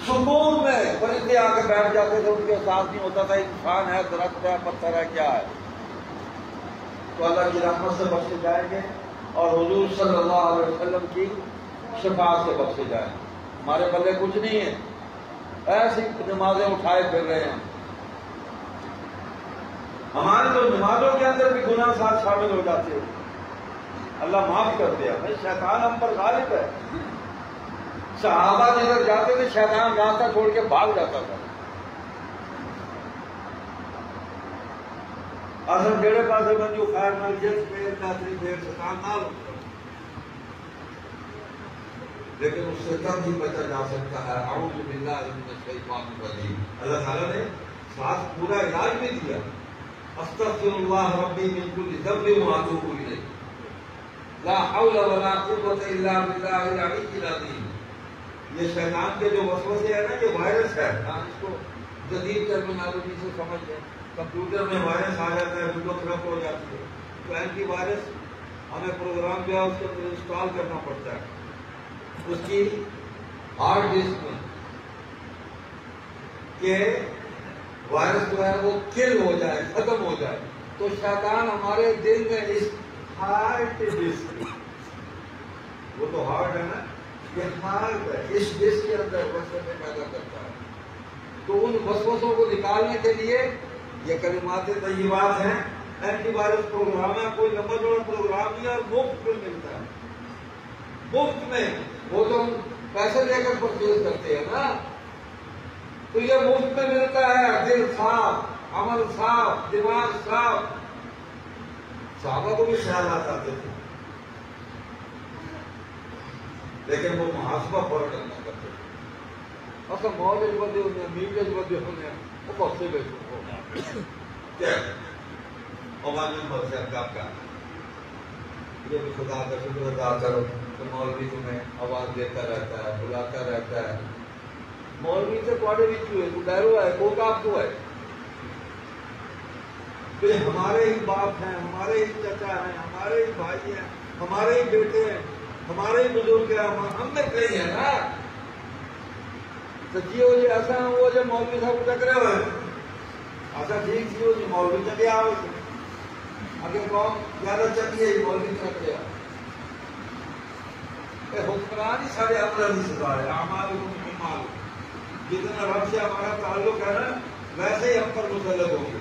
سکون میں فرشتے آ کے بیٹھ جاتے تھے، ان کے ساتھ نہیں ہوتا تھا انسان ہے، درخت ہے، پتھر ہے، کیا ہے. تو اللہ کی رحمت سے بخشے جائیں گے اور حضور صلی اللہ علیہ وسلم کی شفاعت سے بخشے جائیں گے. ہمارے بلے کچھ نہیں ہے، ایسی نمازیں اٹھائے پھر رہے ہیں. ہمارے تو نمازوں کے اندر بھی گناہ ساتھ شامل ہو جاتے ہیں. اللہ معاف کر دیا. شیطان ہم پر غالب ہے. صحابہ جدھر جاتے تھے شیطان راستہ چھوڑ کے بھاگ جاتا تھا. اصل جڑے پاسے بنجو خیر نال جس پہ ناصری دیر شیطان نال، لیکن اس سے کم ہی بچا جا سکتا ہے. اعوذ باللہ من الشیطان الرجیم. اللہ تعالیٰ نے ساتھ پورا علاج بھی دیا. استغفر اللہ ربی من کل ذنب واتوب الیہ لا حول ولا قوة الا باللہ العلی العظیم. یہ شیطان کے جو وسوسے ہیں نا، یہ وائرس ہے. ہم اس کو جدید ٹرمینالوجی سے سمجھ لیں. کمپیوٹر میں وائرس آ جاتا ہے، ونڈو خراب ہو جاتی ہے، تو اینٹی وائرس ہمیں پروگرام جو ہے اس کے اندر انسٹال کرنا پڑتا ہے. اس کی ہارڈ ڈسک میں کہ وائرس جو ہے وہ کل ہو جائے، ختم ہو جائے. تو شیطان ہمارے دل میں اس ہارڈ ڈسک، وہ تو ہارڈ ہے نا، یہ ہارڈ ہے، اس ڈسک کے اندر وسوسے پیدا کرتا ہے. تو ان وسوسوں کو نکالنے کے لیے یہ کلمات طیبات ہیں. اینٹی وائرس پروگرام ہے، کوئی لمبا چوڑا پروگرام نہیں ہے، اور مفت میں ملتا ہے. مفت میں. وہ تو ہم پیسے لے کر پرچیز کرتے ہیں نا، تو یہ مفت میں ملتا ہے. دل صاف، عمل صاف، دماغ صاف. صحابہ کو بھی خیالات آتے تھے لیکن وہ محاسبہ فوراً کرنا کرتے تھے. اصل مولج بندے ہونے ہیں، میٹج بندے ہونے ہیں، وہ بخشے بیٹھے کیا سے آپ کا یہ بھی خدا کا شکر ادا کرو کہ مولوی تمہیں آواز دیتا رہتا ہے، بلاتا رہتا ہے. مولوی سے کوڑے بھی کیوں ہے، ڈیرو ہے، کو کاپ کو ہے. تو ہمارے ہی باپ ہیں، ہمارے ہی چچا ہیں، ہمارے ہی بھائی ہیں، ہمارے ہی بیٹے ہیں، ہمارے ہی بزرگ ہیں. ہم میں کئی ہیں نا. تو جی وہ جی ایسا وہ جو مولوی صاحب ٹکرے ہوئے ایسا ٹھیک سی وہ جی مولوی چلے آؤ اگر قوم زیادہ چلیے مولوی ٹکرے آؤ. حکمران ہی سارے اپنا نہیں سکھا رہے. اعمال جتنا رب سے ہمارا تعلق ہے نا ویسے ہی ہم پر مسلط ہوں گے.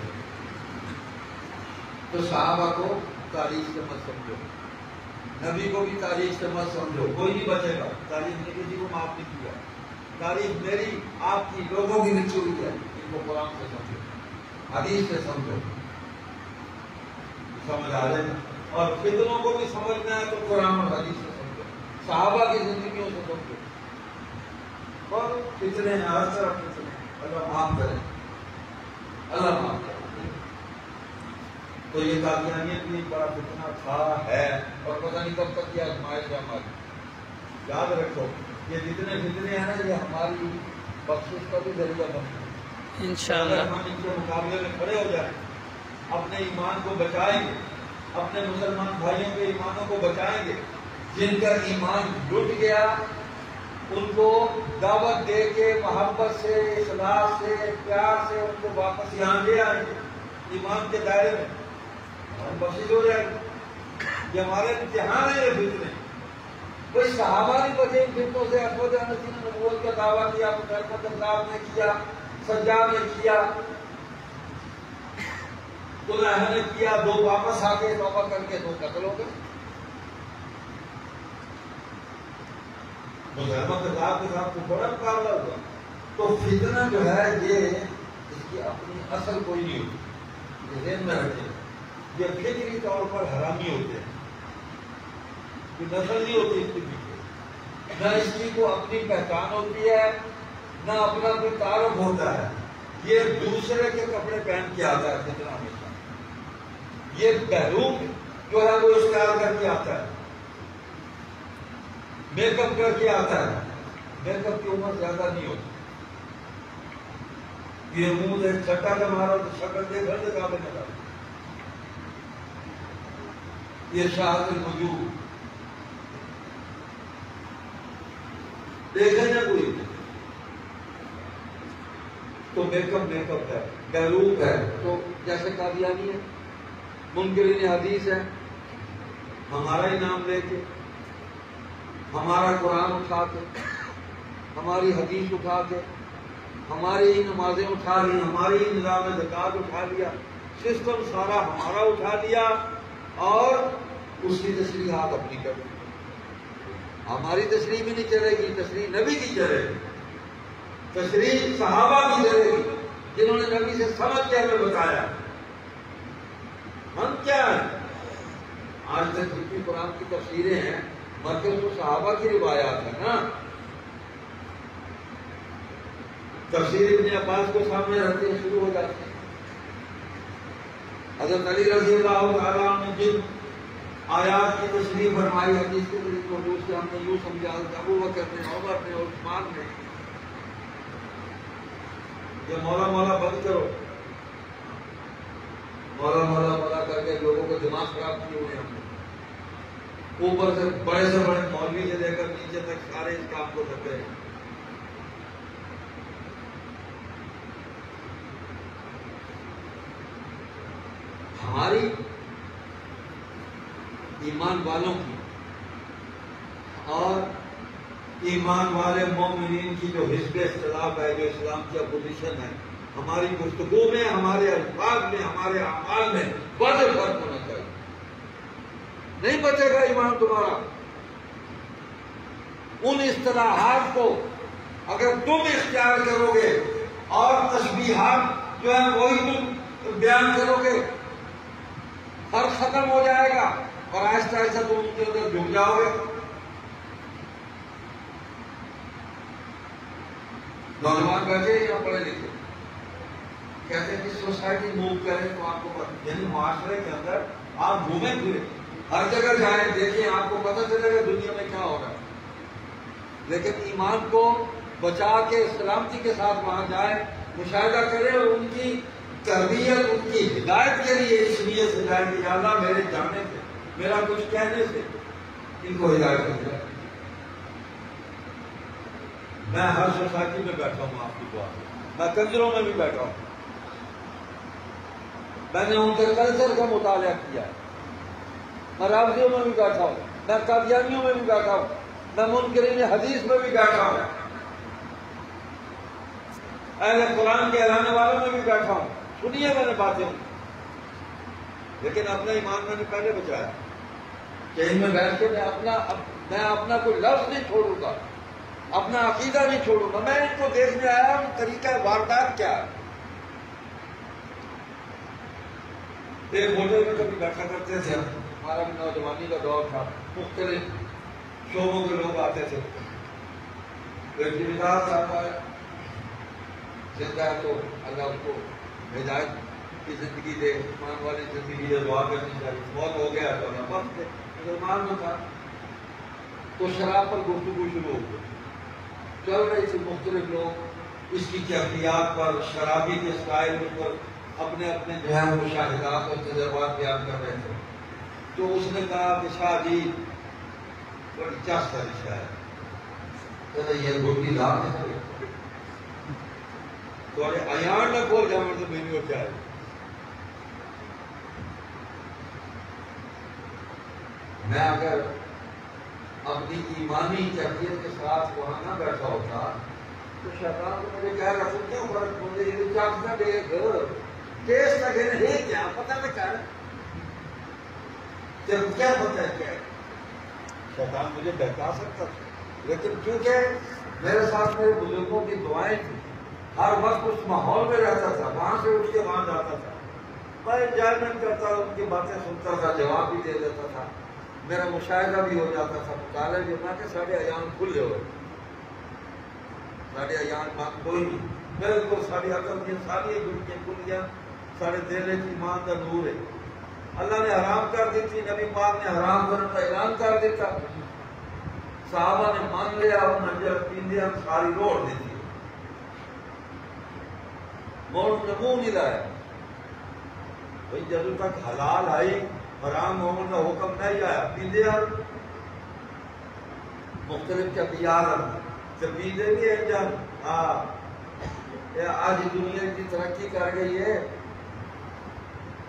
تو صحابہ کو تاریخ سے مت سمجھو، نبی کو بھی تاریخ سے مت سمجھو. کوئی نہیں بچے گا. تاریخ نے کسی کو معاف نہیں کیا. تاریخ میری آپ کی لوگوں کی لکھی ہوئی ہے. ان کو قرآن سے سمجھو، حدیث سے سمجھو، سمجھ آ جائے. اور فتنوں کو بھی سمجھنا ہے تو قرآن اور حدیث سے سمجھو، صحابہ کی زندگیوں سے سمجھو. بہت فتنے ہیں، ہر طرف فتنے ہیں، اللہ معاف کرے، اللہ معاف کرے۔ تو یہ قادیانیت بھی بڑا فتنہ تھا ہے، اور پتہ نہیں کب تک یہ آزمائش ہے ہماری۔ یاد رکھو یہ جتنے فتنے ہیں نا یہ ہماری بخشش کا بھی ذریعہ بنتے ہیں انشاءاللہ۔ ہم ان کے مقابلے میں کھڑے ہو جائیں، اپنے ایمان کو بچائیں گے، اپنے مسلمان بھائیوں کے ایمانوں کو بچائیں گے۔ جن کا ایمان لٹ گیا ان کو دعوت دے کے محبت سے، اخلاص سے، پیار سے ان کو واپس یہاں لے آئیں گے ایمان کے دائرے میں، ہم بخشش ہو جائے گی۔ یہ ہمارے امتحان ہے یہ فتنے۔ کوئی صحابہ نہیں بچے ان فتنوں سے۔ اسود انسی نے نبوت کا دعویٰ کیا، مسلمت اللہ نے کیا، سجاد نے کیا، طلحہ نے کیا، دو واپس آ کے توبہ کر کے دو قتل ہو گئے۔ مسلمت اللہ کے ساتھ تو بڑا مقابلہ ہوا۔ تو فتنہ جو ہے یہ اس کی اپنی اصل کوئی نہیں ہوتی، یہ ذہن میں رکھیں۔ یہ فطری طور پر حرامی ہوتے ہیں، نسل نہیں ہوتی اس کے پیچھے، نہ اس کی کو اپنی پہچان ہوتی ہے، نہ اپنا کوئی تعارف ہوتا ہے۔ یہ دوسرے کے کپڑے پہن کے آتا ہے فتنہ ہمیشہ۔ یہ بہروم جو ہے وہ اختیار کر کے آتا ہے، میک اپ کر کے آتا ہے۔ میک اپ کی عمر زیادہ نہیں ہوتی۔ یہ منہ ایک چھٹا کا مارا تو شکل دے گھر سے کام میں ڈالا۔ یہ شاہد الموجود دیکھیں نا کوئی تو میک اپ ہے، بہروپ ہے۔ تو جیسے قادیانی ہے، منکرین حدیث ہے، ہمارا ہی نام لے کے، ہمارا قرآن اٹھا کے، ہماری حدیث اٹھا کے، ہماری ہی نمازیں اٹھا لی، ہماری ہی نظام زکوٰۃ اٹھا لیا، سسٹم سارا ہمارا اٹھا لیا، اور اس کی تشریحات اپنی کر دی۔ ہماری تشریح بھی نہیں چلے گی، تشریح نبی کی چلے گی، تشریح صحابہ کی چلے گی جنہوں نے نبی سے سمجھ کے ہمیں بتایا۔ ہم کیا ہیں؟ آج تک جتنی قرآن کی تفسیریں ہیں مرکز تو صحابہ کی روایات ہیں نا۔ تفسیر ابن عباس کو سامنے رکھتے ہیں شروع ہو جاتے ہیں۔ حضرت علی رضی اللہ تعالیٰ نے جن آیات کی تشریح فرمائی حدیث کے ذریعے موجود سے ہم نے یوں سمجھا، ابو بکر نے، عمر نے، عثمان نے، یہ مولا مولا بند کرو، مولا مولا مولا کر کے لوگوں کو دماغ خراب کیے ہوئے ہم نے۔ اوپر سے بڑے مولوی سے لے کر نیچے تک سارے اس کام کو کرتے ہیں۔ ہماری ایمان والوں کی اور ایمان والے مومنین کی جو حزب اختلاف ہے، جو اسلام کی اپوزیشن ہے، ہماری گفتگو میں، ہمارے الفاظ میں، ہمارے اعمال میں واضح فرق ہونا چاہیے۔ نہیں بچے گا ایمان تمہارا۔ ان اصطلاحات کو اگر تم اختیار کرو گے اور تشبیہات جو ہے وہی تم بیان کرو گے، فرق ختم ہو جائے گا اور آہستہ آہستہ تم ان کے اندر جھک جاؤ گے۔ نوجوان بیٹھے یا پڑھے لکھے کہتے ہیں کہ سوسائٹی موو کریں تو آپ کو یعنی معاشرے کے اندر آپ گھومیں پھریں، ہر جگہ جائیں، دیکھیں، آپ کو پتہ چلے گا دنیا میں کیا ہو رہا ہے۔ لیکن ایمان کو بچا کے سلامتی کے ساتھ وہاں جائیں، مشاہدہ کریں اور ان کی تربیت، ان کی ہدایت کے لیے اس نیت سے جائیں کہ اللہ میرے جانے سے، میرا کچھ کہنے سے ان کو ہدایت ہو جائے۔ میں ہر سوسائٹی میں بیٹھا ہوں، آپ کی دعا میں کنجروں میں بھی بیٹھا ہوں، میں نے ان کے کلچر کا مطالعہ کیا ہے، میں رافضیوں میں بھی بیٹھا ہوں، میں قادیانیوں میں بھی بیٹھا ہوں، میں منکرین حدیث میں بھی بیٹھا ہوں، اہل قرآن کے اہلانے والوں میں بھی بیٹھا ہوں۔ سنیے میں نے باتیں، لیکن اپنا ایمان میں نے پہلے بچایا کہ ان میں بیٹھ کے میں اپنا کوئی لفظ نہیں چھوڑوں گا، اپنا عقیدہ نہیں چھوڑوں گا۔ میں ان کو دیکھنے آیا ہوں طریقہ واردات کیا ہے۔ ایک ہوٹل میں کبھی بیٹھا کرتے تھے، ہمارا بھی نوجوانی کا دور تھا، مختلف شعبوں کے لوگ آتے تھے، مثال صاحب ہے زندہ ہے تو اللہ اس کو ہدایت کی زندگی دے، ایمان والی زندگی دے، دعا کرنی چاہیے. موت ہو گیا تو اللہ بخش دے. مسلمان میں تھا تو شراب پر گفتگو شروع ہو گئی. چل رہی تھی، مختلف لوگ اس کی کیفیات پر، شرابی کے اسٹائل پر اپنے اپنے جو ہے مشاہدات اور تجربات بیان کر رہے تھے. تو اس نے کہا کہ شاہ جی بڑی چست رشتہ ہے، یہ گھٹی لا تھوڑے ایان نہ کھول جاؤ تو میری کیا ہے. میں اگر اپنی ایمانی کیفیت کے ساتھ وہاں نہ بیٹھا ہوتا تو شیطان تو مجھے کہہ رہا تھا کیوں فرق مجھے یہ چاک نہ دیکھ ٹیسٹ لگے نا ہے کیا پتہ نہ کر تیرے کو کیا پتہ ہے کیا. شیطان مجھے بہکا سکتا تھا، لیکن کیونکہ میرے ساتھ میرے بزرگوں کی دعائیں تھیں، ہر وقت اس ماحول میں رہتا تھا، وہاں سے اٹھ کے وہاں جاتا تھا، میں انجوائمنٹ کرتا، ان کی باتیں سنتا تھا، جواب بھی دے دیتا تھا، میرا مشاہدہ بھی ہو جاتا تھا، مطالعہ بھی ہونا کہ ساڑھے ایام کھلے ہوئے، ساڑھے ایام بات کوئی نہیں، بالکل ساری عقل کی ساری گھٹیاں کھل گیا، سارے دل کی ایمان کا نور ہے. اللہ نے حرام کر دی تھی، نبی پاک نے حرام کرنے کا اعلان کر دیتا، صحابہ نے مان لیا، انہوں نے جب پی لیا ساری روڑ دی تھی، موڑ نمو نہیں لایا. بھائی جب تک حلال آئی حرام ہونے کا حکم نہیں آیا، پی لیا مختلف کیفیات جب پی دے بھی ایک جان. ہاں آج دنیا کی ترقی کر گئی ہے،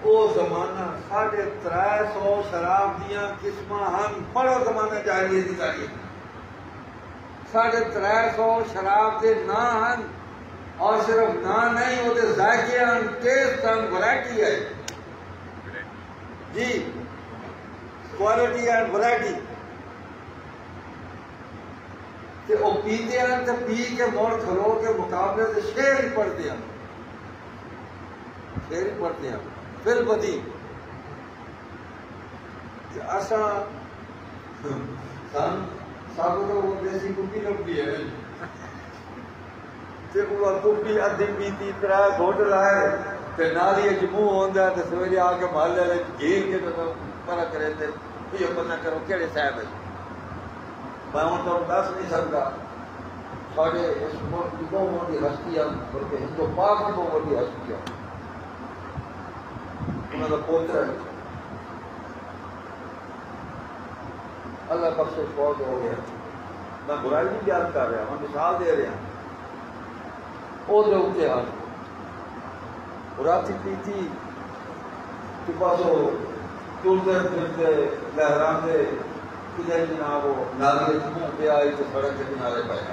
وہ زمانہ 350 شراب دیا قسم ہن بڑا زمانہ جاری دی کاری 350 شراب دے نا ہن، اور صرف نا نہیں وہ ذائقے ہن، ٹیسٹ ہن، ورائٹی ہے جی، کوالٹی اینڈ ورائٹی. وہ پیتے ہیں تو پی کے موڑ کھلو کے مقابلے سے شعر ہی پڑھتے ہیں، شعر ہی پڑھتے ہیں پھر بدی ایسا سب تو وہ دیسی کپی لگتی ہے کپی ادھی پیتی 3 گھوٹ لائے نالی منہ ہوتا ہے تو سویرے آ کے محلے گھیر کے پرا کرے یہ پتہ کرو کہڑے صاحب ہے. میں ہوں تو دس نہیں سکتا سارے اس ملک کی بہت بڑی ہستیاں بلکہ ہندو پاک کی بہت بڑی ہستیاں انہوں کا پوتر ہے اللہ بخشش فوت ہو گیا. میں برائی نہیں بیان کر رہا، میں مثال دے رہا ہوں. وہ ہوتے ہیں راتی پیتی کہ بس وہ ٹرتے پھرتے لہراتے کدھر جناب وہ نالی منہ پہ آئی تو سڑک کے کنارے پہ آئی.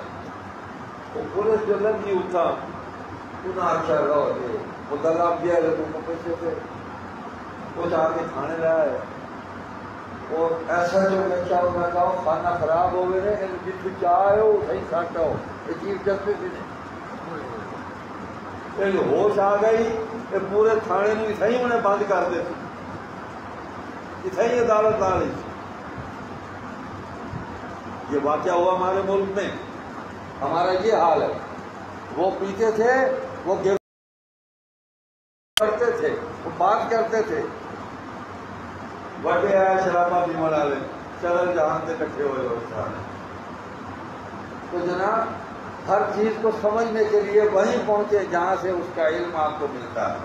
وہ پولیس جو لگی اٹھا انہیں اچھا رہا کہ وہ دلاب دیا لوگوں کو پیسے سے وہ جا کے کھانے لائے. اور ایسا جو بچہ ہو میں کہا کھانا خراب ہو گئے ان جتنے چاہے ہو صحیح کھاتا ہو یہ چیف جسٹس نے ہوش آ گئی کہ پورے تھانے میں صحیح انہیں بند کر دیتے، صحیح عدالت آ رہی. یہ واقعہ ہوا ہمارے ملک میں، ہمارا یہ حال ہے. وہ پیتے تھے، وہ کرتے تھے، وہ بات کرتے تھے، بڑے آئے شرابہ بھی منا لے چلن جہاں سے کٹھے ہوئے لوگ سارے. تو جناب ہر چیز کو سمجھنے کے لیے وہیں پہنچے جہاں سے اس کا علم آپ کو ملتا ہے،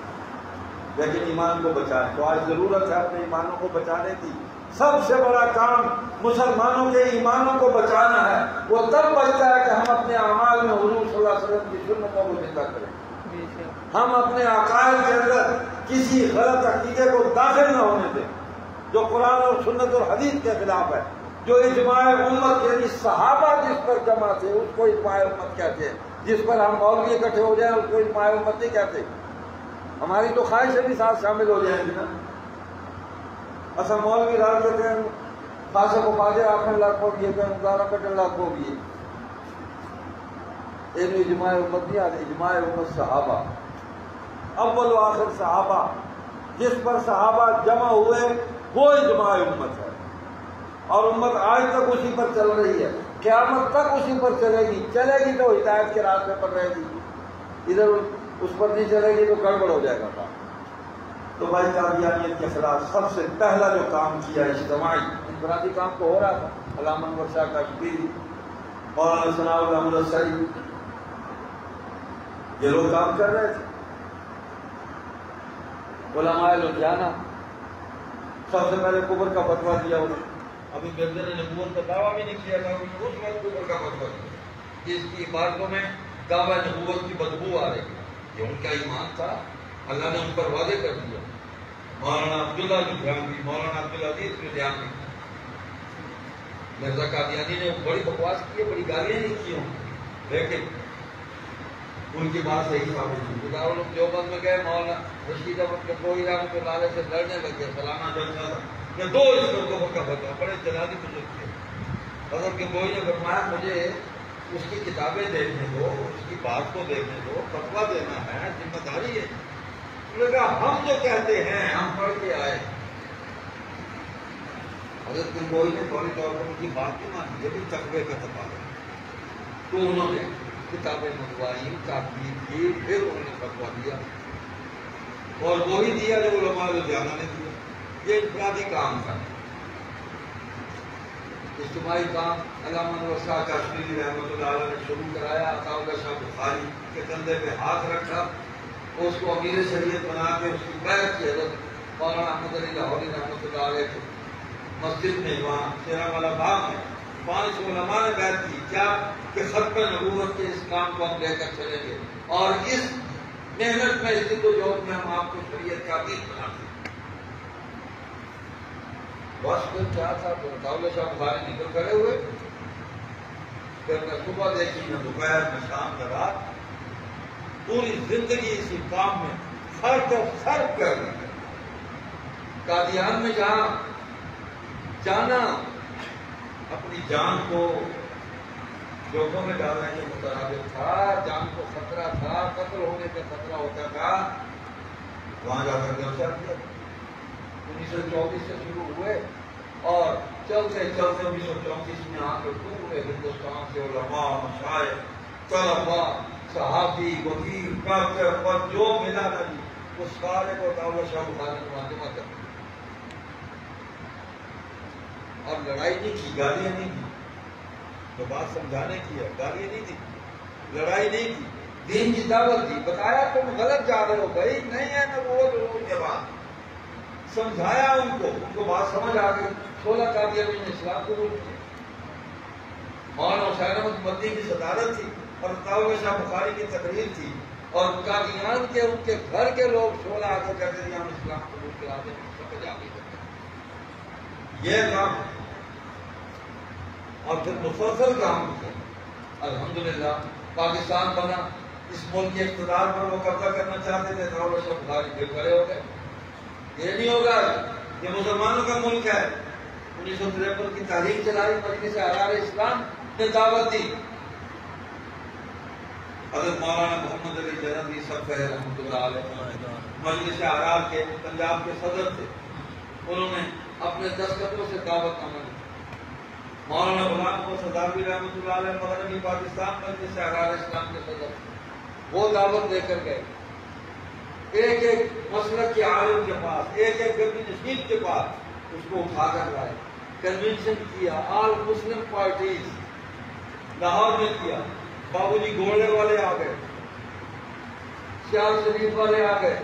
لیکن ایمان کو بچائیں. تو آج ضرورت ہے اپنے ایمانوں کو بچانے کی. سب سے بڑا کام مسلمانوں کے ایمانوں کو بچانا ہے. وہ تب بچتا ہے کہ ہم اپنے اعمال میں حضور صلی اللہ علیہ وسلم کی سنتوں کو زندہ کریں، ہم اپنے عقائد کے اندر کسی غلط عقیدے کو داخل نہ ہونے دیں جو قرآن اور سنت اور حدیث کے خلاف ہے. جو اجماع امت یعنی صحابہ جس پر جمع تھے اس کو اجماع امت کہتے ہیں. جس پر ہم مولوی اکٹھے ہو جائیں اس کو اجماع امت نہیں کہتے. ہماری تو خواہشیں بھی ساتھ شامل ہو جائیں گی نا. اصل مولوی رال دیتے ہیں خاصے کو فاضے آخر لاکھ ہو گئے کہ مدارہ کٹن لاکھ ہو گئی. ایک اجماع امت نہیں آتی، اجماع امت صحابہ اول و آخر صحابہ جس پر صحابہ جمع ہوئے وہ اجماع امت ہے. اور امت آج تک اسی پر چل رہی ہے، قیامت تک اسی پر چلے گی تو ہدایت کے راستے پر رہے گی، ادھر اس پر نہیں چلے گی تو گڑبڑ ہو جائے گا کام۔ تو بھائی قادیانیت کے خلاف سب سے پہلا جو کام کیا اجتماعی انفرادی کام تو ہو رہا تھا، علامہ انور شاہ کاشمیری، مولانا ثناء اللہ احمد سعید، یہ لوگ کام کر رہے تھے، علماء لدھیانہ سب سے پہلے کفر کا فتویٰ دیا انہوں نے، ابھی مرزا نے نبوت کا دعویٰ بھی نہیں کیا تھا، اس وقت کفر کا فتویٰ دیا، جس کی عبارتوں میں دعویٰ نبوت کی بدبو آ رہی ہے، یہ ان کا ایمان تھا، اللہ نے ان پر واضح کر دیا۔ مولانا عبداللہ لدھیانوی، مولانا عبدالعزیز لدھیانوی، مرزا قادیانی نے بڑی بکواس کی ہے، بڑی گالیاں نہیں کی ہوں، لیکن ان کی بات صحیح ثابت ہوئی۔ دارالعلوم دیوبند میں گئے، مولانا رشید احمد گنگوہی رحمۃ اللہ علیہ سے لڑنے لگے، سالانہ جلسہ تھا کہ دو اس کو کفر کا فتویٰ، بڑے جلالی بزرگ تھے۔ حضرت گنگوہی نے فرمایا مجھے اس کی کتابیں دیکھنے دو، اس کی بات کو دیکھنے دو، فتویٰ دینا ہے، ذمہ داری ہے۔ انہوں نے کہا ہم جو کہتے ہیں ہم پڑھ کے آئے۔ حضرت گنگوہی نے فوری طور پر ان کی بات نہیں مانی، یہ بھی تقوی کا تقاضا ہے، تو انہوں نے کتابیں منگوائی، تحقیق کی، پھر انہوں نے فتویٰ دیا، اور وہی دیا جو علماء لدھیانہ نے دیا۔ یہ انفرادی کام تھا۔ اجتماعی کام علامہ انور شاہ کاشمیری رحمۃ اللہ علیہ نے شروع کرایا، عطا اللہ شاہ بخاری کے کندھے پہ ہاتھ رکھا، اس کو امیر شریعت بنا کے اس کی بیعت کی، حضرت مولانا احمد علی لاہوری رحمۃ اللہ علیہ کو مسجد میں وہاں شیرا والا باغ میں 5 علماء نے بیعت کی، کیا کہ ختم نبوت کے اس کام کو ہم لے کر چلیں گے، اور اس محنت میں، اس جدوجہد میں ہم آپ کو شریعت کا عقید بناتے ہیں۔ بس پھر کیا تھا، عطا اللہ شاہ بخاری نکل کھڑے ہوئے، پھر نہ صبح دیکھی، نہ دوپہر، نہ شام، نہ رات، پوری زندگی اسی کام میں خرچ و صرف کر دی۔ قادیان میں جہاں جانا اپنی جان کو جوخوں میں ڈالنے کے مترادف تھا، جان کو خطرہ تھا، قتل ہونے کا خطرہ ہوتا تھا، وہاں جا کر گرفتار کیا۔ 1934 سے شروع ہوئے اور چلتے چلتے 1934 میں آ کر پورے ہندوستان سے علماء، مشائخ، طلباء، صحافی، وکیل، ڈاکٹر پر جو ملا نہیں وہ سارے کو عطا اللہ شاہ بخاری نے معلومہ کر دیا، اور لڑائی نہیں کی، گالیاں نہیں کی، تو بات سمجھانے کی ہے، گالیاں نہیں دی، لڑائی نہیں کی، دین کی دعوت دی، بتایا تم غلط جا رہے ہو، بھائی نہیں ہے نبوت علوم کے بعد، سمجھایا ان کو بات سمجھ آ گئی۔ 16 قادیانی نے اسلام قبول کیا، مولانا حسین احمد مدنی کی صدارت تھی، اور عطا اللہ شاہ بخاری کی تقریر تھی، اور قادیان کے ان کے گھر کے لوگ 16 آ کے کہتے تھے ہم اسلام قبول کرا دیں، سمجھ آ گئی۔ یہ کام اور پھر مسلسل کام کیا، الحمدللہ پاکستان بنا، اس ملک کے اقتدار پر وہ قبضہ کرنا چاہتے تھے، عطا اللہ شاہ بخاری پھر کھڑے ہو گئے، یہ نہیں ہوگا، یہ مسلمانوں کا ملک ہے۔ 1953 کی تحریک چلائی، مجلس احرار اسلام نے دعوت دی، حضرت مولانا محمد علی جنتی صفحہ رحمۃ اللہ علیہ مجلس احرار کے پنجاب کے صدر تھے، انہوں نے اپنے دستخطوں سے دعوت نامہ دی۔ مولانا غلام کو صداوی رحمۃ اللہ علیہ مغربی پاکستان مجلس احرار اسلام کے صدر، وہ دعوت دے کر گئے، ایک ایک مسلک کے عالم کے پاس، ایک ایک گردی نشین کے پاس اس کو اٹھا کر لائے، کنونشن کیا، آل مسلم پارٹیز لاہور میں کیا، بابو جی گوڑے والے آ گئے، شیخ شریف والے آ گئے،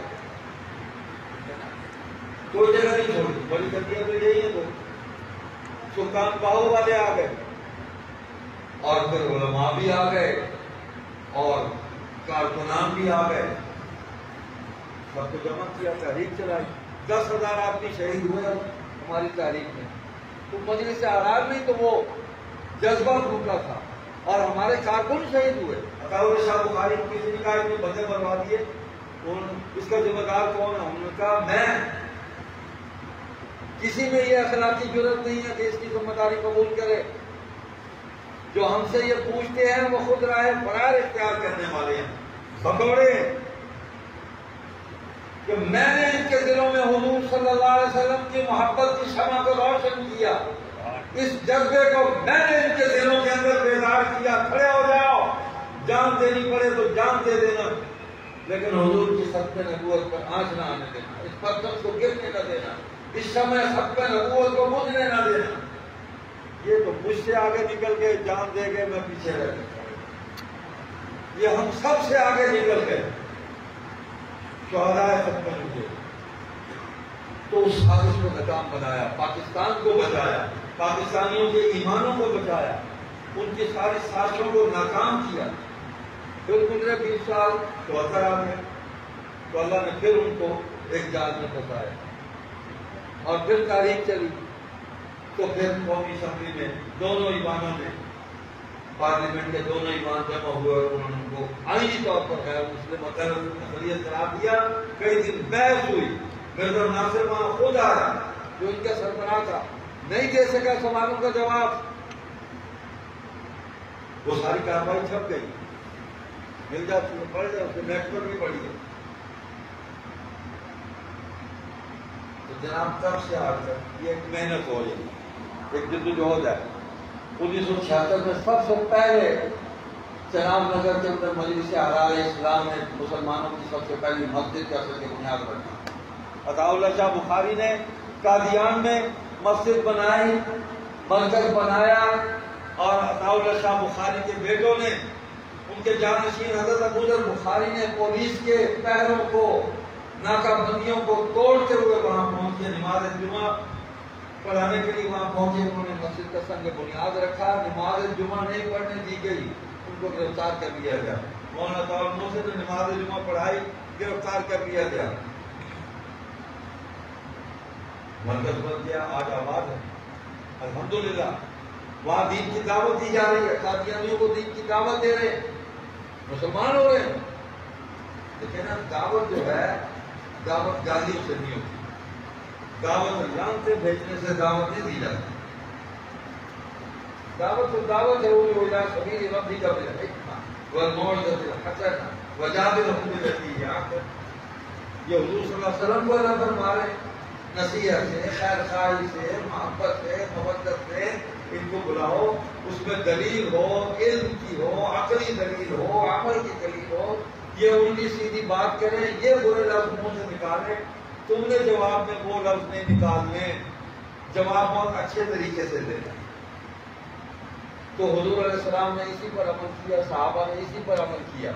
کوئی جگہ نہیں چھوڑی، بڑی گدیاں تو یہی ہے، سلطان باہو والے آ گئے، اور پھر علماء بھی آ گئے اور کارکنان بھی آ گئے، سب کو جمع کیا، تحریک چلائی، 10,000 آدمی شہید ہوئے ہماری تحریک میں۔ تو مجلس احرار نہیں تو وہ جذبہ پھوٹا تھا، اور ہمارے کارکن شہید ہوئے۔ عطا اللہ شاہ بخاری کو کسی نے کہا اتنے بندے مروا دیے، اس کا ذمہ دار کون ہے؟ انہوں نے کہا میں، کسی میں یہ اخلاقی جرات نہیں ہے کہ اس کی ذمہ داری قبول کرے، جو ہم سے یہ پوچھتے ہیں وہ خود رائے فرار اختیار کرنے والے ہیں، بھگوڑے کہ میں نے ان کے دلوں میں حضور صلی اللہ علیہ وسلم کی محبت کی شمع کو روشن کیا، اس جذبے کو میں نے ان کے دلوں کے اندر بیدار کیا، کھڑے ہو جاؤ، جان دینی پڑے تو جان دے دینا، لیکن حضور کی ختم نبوت پر آنچ نہ آنے دینا، اس پتھر کو گرنے نہ دینا، اس سمے ختم نبوت کو بجھنے نہ دینا۔ یہ تو مجھ سے آگے نکل گئے، جان دے گئے، میں پیچھے رہ گیا، یہ ہم سب سے آگے نکل گئے، شہدائے ختم نبوت۔ تو اس سازش کو ناکام بنایا، پاکستان کو بچایا، پاکستانیوں کے ایمانوں کو بچایا، ان کی ساری سازشوں کو ناکام کیا۔ پھر گزرے 20 سال تو اثر آ گئے، تو اللہ نے پھر ان کو ایک جال میں پھنسایا، اور پھر تاریخ چلی، تو پھر قومی اسمبلی میں دونوں ایوانوں میں، پارلیمنٹ کے دونوں ایوان جمع ہوئے اور انہوں نے ان کو آئینی طور پر غیر مسلم اقلیت قرار دیا۔ کئی دن بحث ہوئی، مرزا ناصر وہاں خود آیا جو ان کا سربراہ تھا، نہیں دے سکا سوالوں کا جواب، وہ ساری کارروائی چھپ گئی، مل جاتی ہے، پڑھ جائے، اسے نیٹ پر بھی پڑھی ہے۔ تو جناب تب سے آج تک یہ ایک محنت ہو رہی ہے، ایک جدوجہد ہے۔ 1976 میں سب سے پہلے چناب نگر کے اندر مجلس اعلیٰ اسلام نے مسلمانوں کی سب سے پہلی مسجد کے اثر کی بنیاد رکھی۔ عطا اللہ شاہ بخاری نے قادیان میں مسجد بنائی، مرکز بنایا، اور عطا اللہ شاہ بخاری کے بیٹوں نے، ان کے جانشین حضرت ابوذر بخاری نے پولیس کے پہروں کو، ناکہ بندیوں کو توڑتے ہوئے وہاں پہنچ کے نماز جمعہ پڑھانے کے لیے وہاں پہنچے، انہوں نے مسجد کا سنگ بنیاد رکھا، نماز جمعہ نہیں پڑھنے دی گئی، ان کو گرفتار کر لیا گیا، مولانا طاہر محسن نے نماز جمعہ پڑھائی، گرفتار کر لیا گیا، مرکز بن گیا، آج آباد ہے الحمدللہ، وہاں دین کی دعوت دی جا رہی ہے، قادیانیوں کو دین کی دعوت دے رہے ہیں، مسلمان ہو رہے ہیں۔ لیکن اب دعوت جو ہے، دعوت گالیوں سے نہیں ہوتی، دعوت لانتے بھیجنے سے دعوت نہیں دی جاتی، دعوت تو دعوت ہے، وہ الی سبیل ربک بالحکمۃ والموعظۃ الحسنہ وجادلھم بالتی ہی احسن۔ یہ حضور صلی اللہ علیہ وسلم کو اللہ فرما رہے ہیں، نصیحت سے، خیر خواہی سے، محبت سے، مودت سے ان کو بلاؤ، اس میں دلیل ہو، علم کی ہو، عقلی دلیل ہو، عمل کی دلیل ہو، یہ الٹی سیدھی بات کریں، یہ برے لفظ منہ سے نکالیں، تم نے جواب میں وہ لفظ نہیں نکالنے، جواب بہت اچھے طریقے سے دینا۔ تو حضور علیہ السلام نے اسی پر عمل کیا، صحابہ نے اسی پر عمل کیا،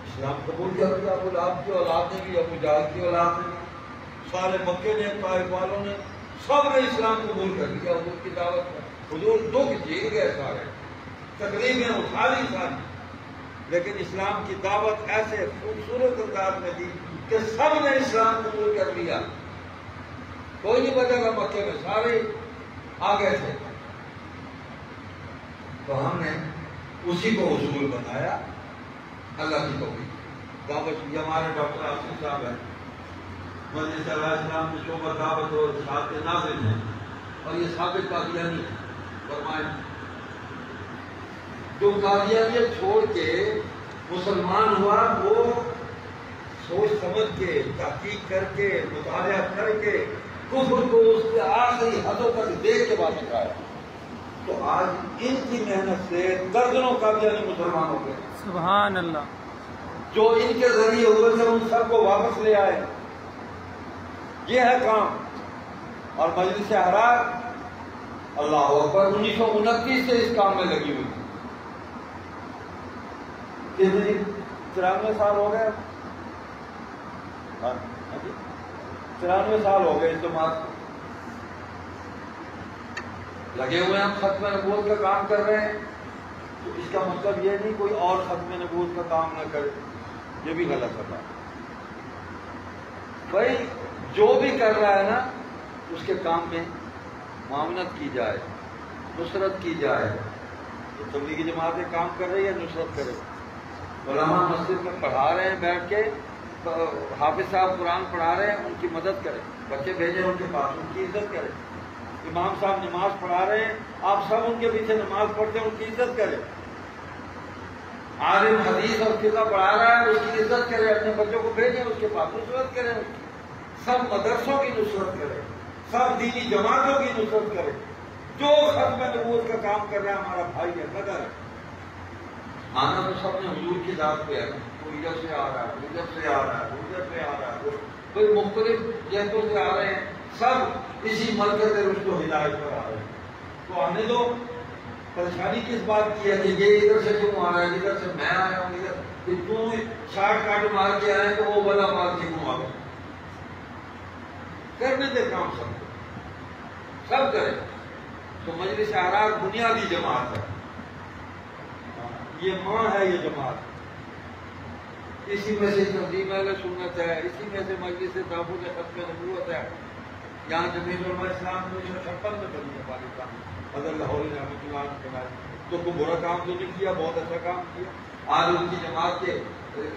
اسلام قبول کر لیا، ابو لہب کی اولاد نے بھی، ابو جہل کی اولاد نے بھی، سارے مکے نے، طائف والوں نے، سب نے اسلام قبول کر لیا حضور کی دعوت میں۔ حضور دکھ جھیل گئے سارے، تکلیفیں اٹھا لی ساری، لیکن اسلام کی دعوت ایسے خوبصورت انداز میں دی کہ سب نے اسلام قبول کر لیا، کوئی نہیں بچا گا مکے میں، سارے آ گئے تھے۔ تو ہم نے اسی کو اصول بنایا، اللہ کی توفیق، دعوت کی۔ ہمارے ڈاکٹر آصف صاحب ہیں، مجلس اعلیٰ اسلام میں شعبہ دعوت اور اشاعت ناظم ہیں، اور یہ ثابت قادیانی ہیں، فرمائیں جو قادیانیت چھوڑ کے مسلمان ہوا، وہ سوچ سمجھ کے، تحقیق کر کے، مطالعہ کر کے، کفر کو اس کے آخری حدوں تک دیکھ کے واپس آیا۔ تو آج ان کی محنت سے درجنوں قادیانی مسلمان ہو گئے، سبحان اللہ، جو ان کے ذریعے ہوئے تھے ان سب کو واپس لے آئے۔ یہ ہے کام، اور مجلس احرار اللہ اکبر 1929 سے اس کام میں لگی ہوئی، کتنی 93 سال ہو گئے، 93 سال ہو گئے اس جماعت لگے ہوئے ہیں، ہم ختم نبوت کا کام کر رہے ہیں۔ تو اس کا مطلب یہ نہیں کوئی اور ختم نبوت کا کام نہ کرے، یہ بھی غلط ہے۔ بھائی جو بھی کر رہا ہے نا، اس کے کام میں معاونت کی جائے، نصرت کی جائے۔ تو تبلیغی جماعتیں کام کر رہی ہے، نصرت کرے، علماء مسجد میں پڑھا رہے ہیں بیٹھ کے، حافظ صاحب قرآن پڑھا رہے ہیں، ان کی مدد کریں، بچے بھیجیں ان کے پاس، ان کی عزت کریں۔ امام صاحب نماز پڑھا رہے ہیں، آپ سب ان کے پیچھے نماز پڑھتے ہیں، ان کی عزت کریں۔ عالم حدیث اور فقہ پڑھا رہا ہے، اس کی عزت کریں، اپنے بچوں کو بھیجیں اس کے پاس، نصرت کریں، سب مدرسوں کی نصرت کریں، سب دینی جماعتوں کی نصرت کرے. جو ختم نبوت کا کام کر رہا ہے ہمارا بھائی ہے، لگا ہے. آنا تو سب نے حضور کی ذات پہ ہے، کوئی ادھر سے آ رہا ہے، ادھر سے آ رہا ہے، ادھر سے آ رہا ہے، کوئی مختلف جہتوں سے آ رہے ہیں، سب اسی مرکز رشد و ہدایت پر آ رہے ہیں. تو آنے دو. پریشانی کس بات کی ہے کہ یہ ادھر سے کیوں آ رہا ہے، ادھر سے میں آیا ہوں، ادھر کہ تو شارٹ کاٹ مار کے آئے تو وہ بلا مار کے کیوں آ گئے. کرنے دے کام سب کرے. تو مجلس احرار بنیادی جماعت ہے، یہ ماں ہے، یہ جماعت. اسی میں سے تنظیم اہل سنت ہے، اسی میں سے مجلس تحفظ ختم نبوت ہے. یہاں جمعیت علماء اسلام 1956 میں بنی ہے پاکستان، حضرت لاہوری رحمۃ اللہ عنہ کے بعد. تو کوئی برا کام تو نہیں کیا، بہت اچھا کام کیا. آج ان کی جماعت کے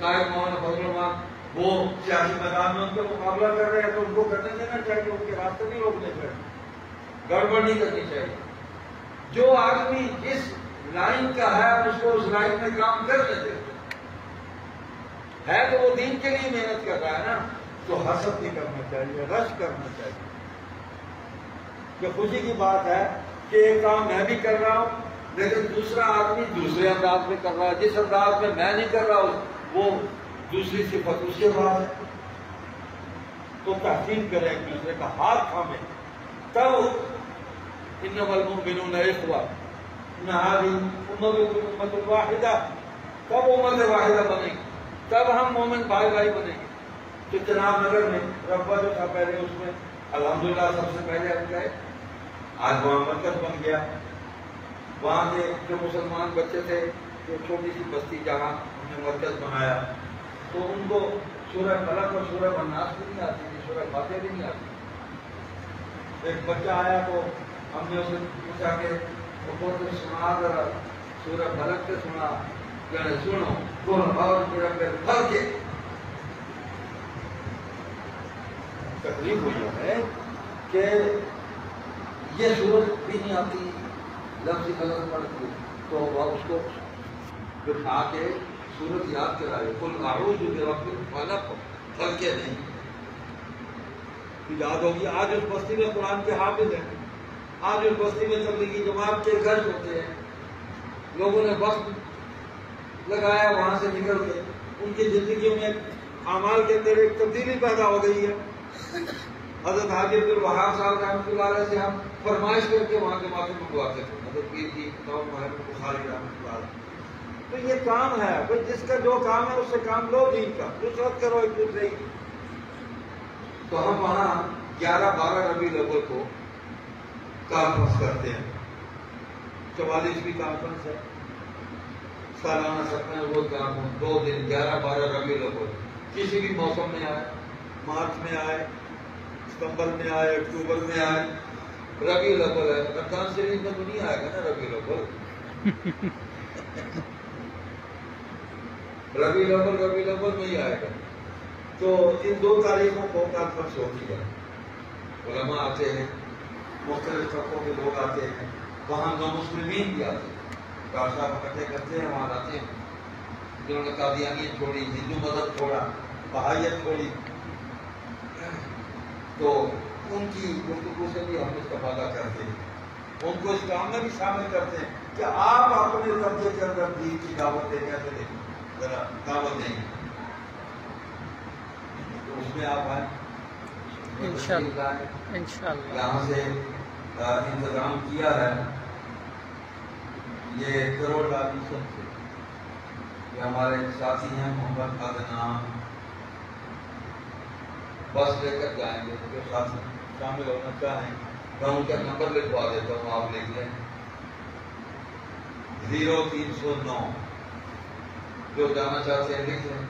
قائد مولانا فضل الرحمان وہ سیاسی میدان میں ان کا مقابلہ کر رہے ہیں تو ان کو کرنے دینا چاہیے، ان کے راستے نہیں روکنے چاہیے، گڑبڑ نہیں کرنی چاہیے. جو آدمی جس لائن کا ہے اس کو اس لائن میں کام کرنے دے. ہے تو وہ دین کے لیے محنت کر رہا ہے نا، تو حسد نہیں کرنا چاہیے، رش کرنا چاہیے. کہ خوشی کی بات ہے کہ ایک کام میں بھی کر رہا ہوں لیکن دوسرا آدمی دوسرے انداز میں کر رہا ہے، جس انداز میں نہیں کر رہا وہ دوسری صفت اس کے بعد ہے. تو تحسین کریں، ایک دوسرے کا ہاتھ تھامیں، تب انما المؤمنون اخوہ هذه امتكم امۃ واحدہ، تب امت واحدہ بنے گی، تب ہم مومن بھائی بھائی بنیں گے. تو جناب نگر میں ربا جو تھا پہلے اس میں الحمدللہ سب سے پہلے ہم گئے. آج وہاں مرکز بن گیا. وہاں سے جو مسلمان بچے تھے، جو چھوٹی سی بستی جہاں ہم نے مرکز بنایا، تو ان کو سورہ فلق اور سورہ الناس بھی نہیں آتی تھی، سورہ فاتحہ بھی نہیں آتی. ایک بچہ آیا تو ہم نے اسے پوچھا کہ تو سنا ذرا سورہ فلق سے سنا، کہنے سنو قل اعوذ برب الفلق. تکلیف ہوئی ہے کہ یہ سورت بھی نہیں آتی، لفظ غلط پڑتی، تو اس کو بٹھا کے سورت یاد کرائے. قل اعوذ برب الفلق، فلق نہیں یاد ہوگی. آج اس بستی میں قرآن کے حافظ ہیں، آج اس بستی میں تبلیغی جماعت کے گھر ہوتے ہیں. لوگوں نے وقت لگایا وہاں سے نکل کے، ان کی زندگیوں میں اعمال کے اندر ایک تبدیلی پیدا ہو گئی ہے. حضرت حاجی عبد الوہاب صاحب رحمۃ اللہ علیہ سے ہم فرمائش کر کے وہاں کے معافی منگواتے تھے، حضرت پیر کی محمد بخاری رحمۃ اللہ علیہ. تو یہ کام ہے بھائی، جس کا جو کام ہے اس سے کام لو، دین کا نصرت کرو ایک دوسرے کی. تو ہم وہاں 11-12 ربیع الاول کو کانفرنس کرتے ہیں. 44ویں کانفرنس ہے، سالانہ ختم نبوت کانفرنس، 2 دن 11-12 ربیع الاول. کسی بھی موسم میں آئے، مارچ میں آئے، ستمبر میں آئے، اکتوبر میں آئے، ربیع الاول ہے. رمضان شریف میں تو نہیں آئے گا نا ربیع الاول. ربیع الاول میں ہی آئے گا. تو ان 2 تاریخوں کو کانفرنس ہوتی ہے. علماء آتے ہیں، مختلف طبقوں کے لوگ آتے ہیں، وہاں نامسلمین بھی آتے ہیں. ڈاکٹر صاحب اکٹھے کرتے ہیں، وہاں آتے ہیں جنہوں نے قادیانیت چھوڑی، ہندو مذہب چھوڑا، بہائیت چھوڑی. تو ان کی گفتگو سے بھی ہم استفادہ کرتے ہیں، ان کو اس کام میں بھی شامل کرتے ہیں کہ آپ اپنے قبضے کے اندر دین کی دعوت دیں، کیسے دیں، ذرا دعوت دیں. تو اس میں آپ آئیں انشاءاللہ انشاءاللہ. یہاں سے انتظام کیا ہے یہ کروڑ آدمی سب سے. یہ ہمارے ساتھی ہیں محمد عدنان، بس لے کر جائیں گے. جو ساتھی شامل ہونا چاہیں میں ان کا نمبر لکھوا دیتا ہوں، آپ لکھ لیں 0309. جو جانا چاہتے ہیں لکھ لیں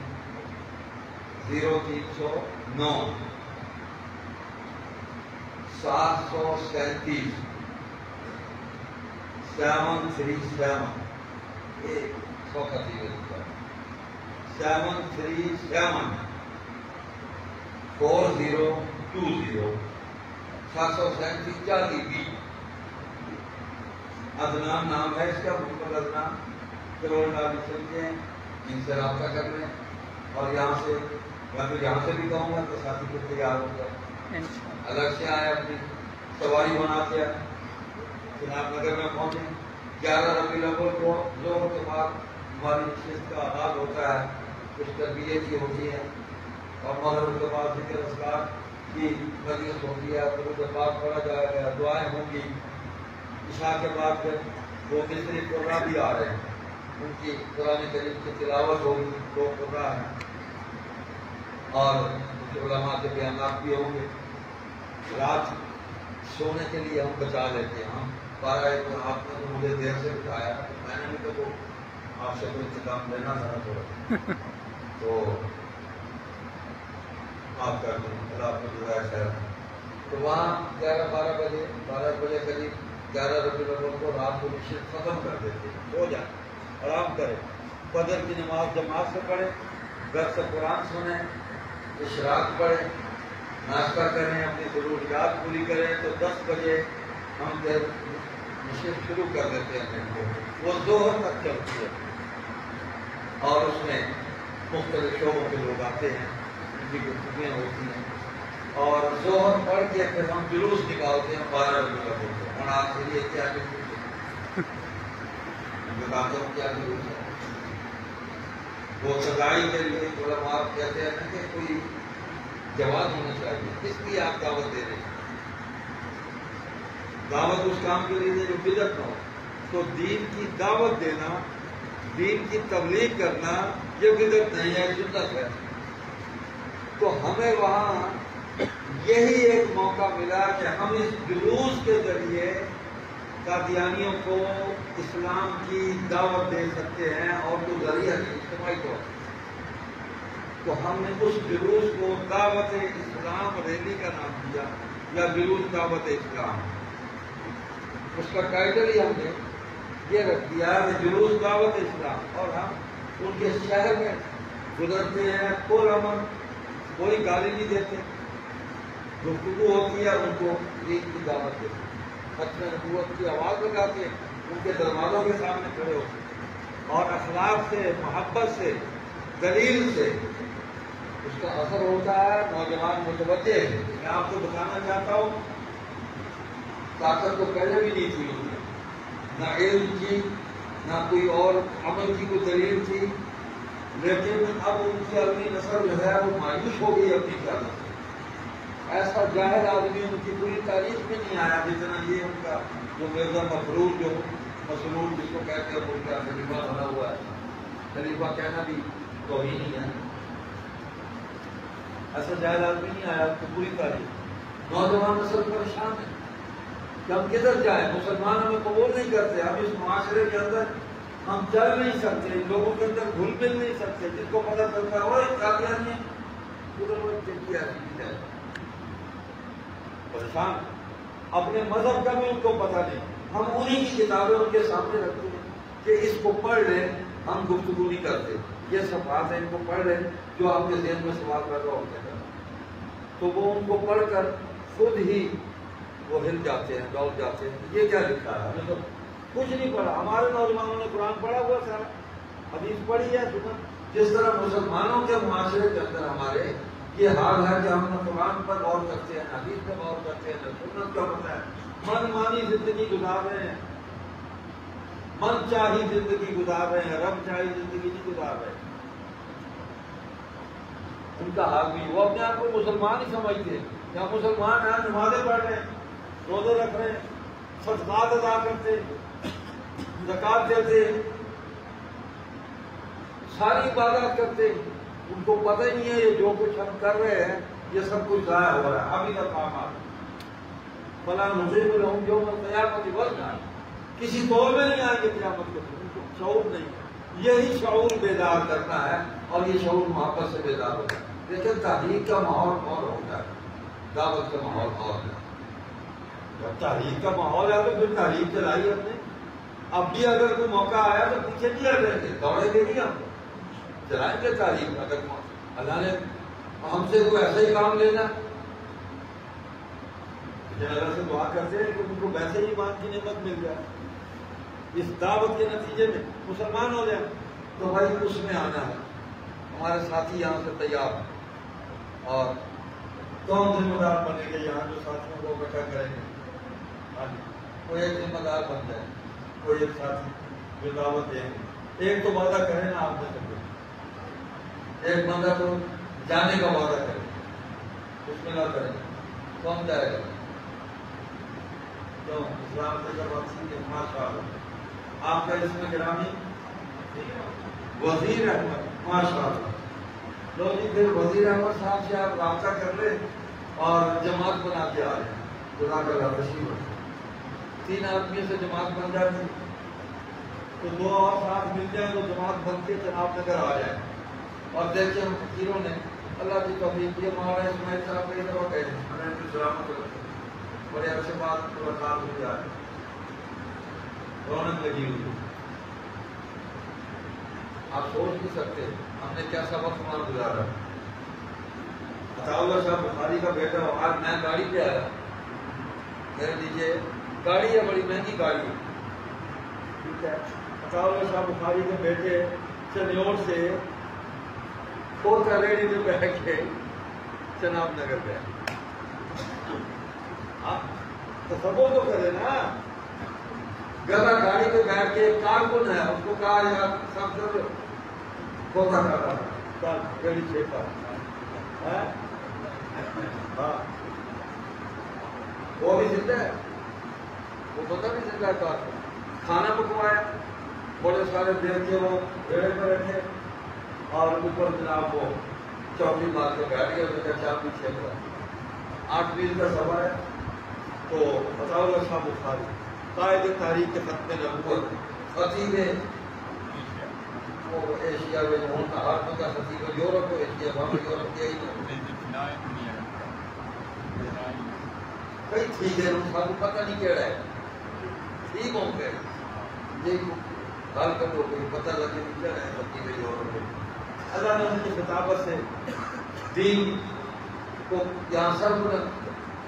0309 737 737. یہ 737 4020 737 4020. عدنان نام ہے اس کا، محمد عدنان. کروڑ ڈالی سمجھے ہیں، ان سے رابطہ کر لیں. اور یہاں سے میں تو یہاں سے بھی کہوں گا کہ ساتھی کو تیار ہو جائے. انشاءاللہ الگ سے آئے، اپنی سواری بناتے ہیں، جناب نگر میں پہنچے۔ 11 ربیع الاول کو ظہر کے بعد ہماری نشست کا آغاز ہوتا ہے، کچھ تربیت کی ہوتی ہے، اور مغرب کے بعد ذکر اذکار کی مجلس ہوتی ہے، درود پاک پڑھا جائے گا، دعائیں ہوں گی۔ عشاء کے بعد پھر وہ مصری قرآ بھی آ رہے ہیں، ان کی قرآن کریم کی تلاوت ہوگی، 2 قرآ ہیں، اور کچھ علماء کے بیانات بھی ہوں گے۔ رات سونے کے لیے ہم بچا لیتے ہیں، ہم 12 کو آپ نے تو مجھے دیر سے اٹھایا، میں نے بھی تو وہ آپ سے کوئی انتظام لینا تھا تو آپ کر دیں، اللہ کو جو ہے خیر۔ تو وہاں 12 بجے قریب 11 ربیع الاول کو رات کو نشست ختم کر دیتے ہیں، سو جائیں، آرام کریں، فجر کی نماز جماعت سے پڑھیں، گھر سے قرآن سنیں، اشراق پڑھیں، ناشتہ کریں، اپنی ضروریات پوری کریں، تو 10 بجے ہم پھر نشست شروع کر دیتے ہیں دن کو، وہ ظہر تک چلتی ہے، اور اس میں مختلف شعبوں کے لوگ آتے ہیں، ان کی گفتگویں ہوتی ہیں، اور ظہر پڑھ کے پھر ہم جلوس نکالتے ہیں 12 ربیع الاول کو۔ اور آپ کے لیے کیا جلوس ہے؟ بتاتے ہوں کیا جلوس ہے؟ وہ سزائی کے لیے علماء کہتے ہیں کہ کوئی جواب ہونا چاہیے، اس لیے آپ دعوت دے رہے ہیں، دعوت اس کام کے لیے دے جو بدعت نہ ہو۔ تو دین کی دعوت دینا، دین کی تبلیغ کرنا، یہ بدعت نہیں ہے، سنت ہے۔ تو ہمیں وہاں یہی ایک موقع ملا کہ ہم اس جلوس کے ذریعے قادیانیوں کو اسلام کی دعوت دے سکتے ہیں، اور تو ذریعہ نہیں، اجتماعی طور پر۔ تو ہم نے اس جلوس کو دعوت اسلام ریلی کا نام دیا، یا جلوس دعوت اسلام۔ اس کا ٹائٹل ہی ہم نے یہ رکھ دیا کہ جلوس دعوت اسلام، اور ہم ان کے شہر میں گزرتے ہیں، پرامن، کوئی گالی نہیں دیتے، گفتگو ہوتی ہے، ان کو دین کی دعوت دیتے، ختم نبوت کی آواز لگاتے، ان کے دروازوں کے سامنے کھڑے ہوتے، اور اخلاق سے، محبت سے، دلیل سے اس کا اثر ہوتا ہے۔ نوجوان متوجہ ہے۔ میں آپ کو بتانا چاہتا ہوں، طاقت تو پہلے بھی نہیں تھی ان میں، نہ علم تھی، نہ کوئی اور عمل کی کوئی دلیل تھی، لیکن اب ان کی اگلی نسل جو ہے وہ مایوس ہو گئی اپنی قیادت سے۔ ایسا جاہل آدمی ان کی پوری تاریخ میں نہیں آیا جتنا یہ ان کا جو مرزا مفروض، جو مسرور جس کو کہتے ہیں، وہ کیا خلیفہ بنا ہوا ہے، خلیفہ کہنا بھی توہین ہی ہے۔ ایسا جاہل آدمی نہیں آیا تو پوری تاریخ۔ نوجوان نسل پریشان ہے کہ ہم کدھر جائیں، مسلمان ہمیں قبول نہیں کرتے، ہم اس معاشرے کے اندر ہم چل نہیں سکتے، لوگوں کے اندر گھل مل نہیں سکتے، جس کو پتہ چلتا ہے وہ قادیانی ہے، پریشان، اپنے مذہب کا بھی ان کو پتہ نہیں۔ ہم انہی کی کتابیں ان کے سامنے رکھتے ہیں کہ اس کو پڑھ لیں، ہم گفتگو نہیں کرتے، یہ سب بات ہے، ان کو پڑھ لیں، جو آپ کے ذہن میں سوال پیدا ہوتے ہیں، تو وہ ان کو پڑھ کر خود ہی وہ ہل جاتے ہیں، دوڑ جاتے ہیں۔ یہ کیا لکھا ہے؟ ہمیں تو کچھ نہیں پڑھا، ہمارے نوجوانوں نے قرآن پڑھا ہوا سارا، حدیث پڑھی ہے، سنت۔ جس طرح مسلمانوں کے معاشرے کے اندر ہمارے یہ حال ہے کہ ہم نہ قرآن پر غور کرتے ہیں، نہ حدیث پر غور کرتے ہیں، نہ سنت کا پتہ ہے، من مانی زندگی گزار رہے ہیں، من چاہی زندگی گزار رہے ہیں، رب چاہی زندگی نہیں گزار رہے ہیں۔ ان کا حال بھی، وہ اپنے آپ کو مسلمان ہی سمجھتے ہیں، یا مسلمان ہیں، نمازیں پڑھ رہے ہیں، روزے رکھ رہے ہیں، صدقات ادا کرتے ہیں، زکات دیتے ہیں، ساری عبادات کرتے ہیں، ان کو پتہ ہی نہیں ہے یہ جو کچھ ہم کر رہے ہیں یہ سب کچھ ضائع ہو رہا ہے۔ ابھی تک بلا نصیب الحم یوم القیامت وزنا، کسی طور میں نہیں آئیں گے قیامت کے دن، ان کو شعور نہیں ہے۔ یہی شعور بیدار کرنا ہے، اور یہ شعور محبت سے بیدار ہوتا ہے۔ لیکن تحریک کا ماحول اور ہوتا ہے، دعوت کا ماحول اور ہے۔ جب تحریک کا ماحول ہے تو پھر تحریک چلائی ہم نے۔ اب بھی اگر کوئی موقع آیا تو پیچھے نہیں ہٹیں گے، دوڑیں گے نہیں، ہم چلائیں گے تحریک۔ اگر اللہ نے ہم سے کوئی ایسا ہی کام لینا، اللہ سے دعا کرتے ہیں کہ ان کو ویسے ہی ایمان کی نعمت مل جائے، اس دعوت کے نتیجے میں مسلمان ہو جائیں، تو بھائی اس میں آنا ہے۔ ہمارے ساتھی یہاں سے تیار ہیں، اور کون ذمہ دار بنے گا یہاں جو ساتھیوں کو اکٹھا کریں گے؟ ہاں جی، کوئی ایک ذمہ دار بن جائے، کوئی ایک ساتھی جو دعوت دیں گے، ایک تو وعدہ کرے نا آپ نے سب، ایک بندہ تو جانے کا وعدہ کرے، اس میں نہ کرے، کون جائے گا؟ کیوں؟ اسلام سے جب آپ سیکھے ماشاء اللہ، آپ کا اس میں گرامی وزیر احمد ماشاء اللہ، لو جی پھر وزیر احمد صاحب سے آپ رابطہ کر لیں اور جماعت بنا کے آ رہے ہیں، خدا کا تشریف ہے، 3 آدمیوں سے جماعت بن جاتی، تو 2 اور ساتھ مل جائیں تو جماعت بن کے جناب نگر آ جائے، اور دیکھیں ہم فقیروں نے اللہ کی توفیق یہ مولانا اسماعیل صاحب کئی دفعہ کہے ہیں، سلامت بڑے عرصے بعد ملاقات ہو جائے، رونق لگی ہوئی، آپ سوچ نہیں سکتے ہم نے کیا سبق وہاں گزارا۔ عطا اللہ صاحب بخاری کا بیٹا، آج میں گاڑی پہ آیا، میرے نیچے گاڑی ہے، بڑی مہنگی گاڑی ہے، ٹھیک ہے، عطا اللہ صاحب بخاری کے بیٹے چنیور سے کھوتا ریڈی میں بیٹھ کے چناب نگر گیا، تصور تو کرے نا، گدا گاڑی پہ بیٹھ کے کارکن ہے، اس کو کہا یار سب سے کھوتا کرتا گاڑی چھیپا، ہاں وہ بھی زندہ ہے، وہ بندہ بھی زندہ ہے، کارکن کھانا پکوایا، بڑے سارے دیر کے وہ بیڑے پہ رکھے اور اوپر جناب وہ چوکی مار کے بیٹھ گئے، اس کا چار بھی چھیپ رہا، 8 میل کا سفر ہے، تو عطا اللہ صاحب بخاری قائد تاریخ کے ختم نبوت، خطیب ایشیا میں ہوں کا ہر کا خطیب یورپ کو ایشیا وہاں یورپ کے ہی کئی ٹھیک ہے، سب پتہ نہیں کہڑا ہے، ٹھیک ہوں گے یہ حال کر دو کوئی پتہ لگے نہیں کہڑا ہے خطیب یورپ کو۔ اللہ نے ان کی خطابت سے دین کو یہاں سب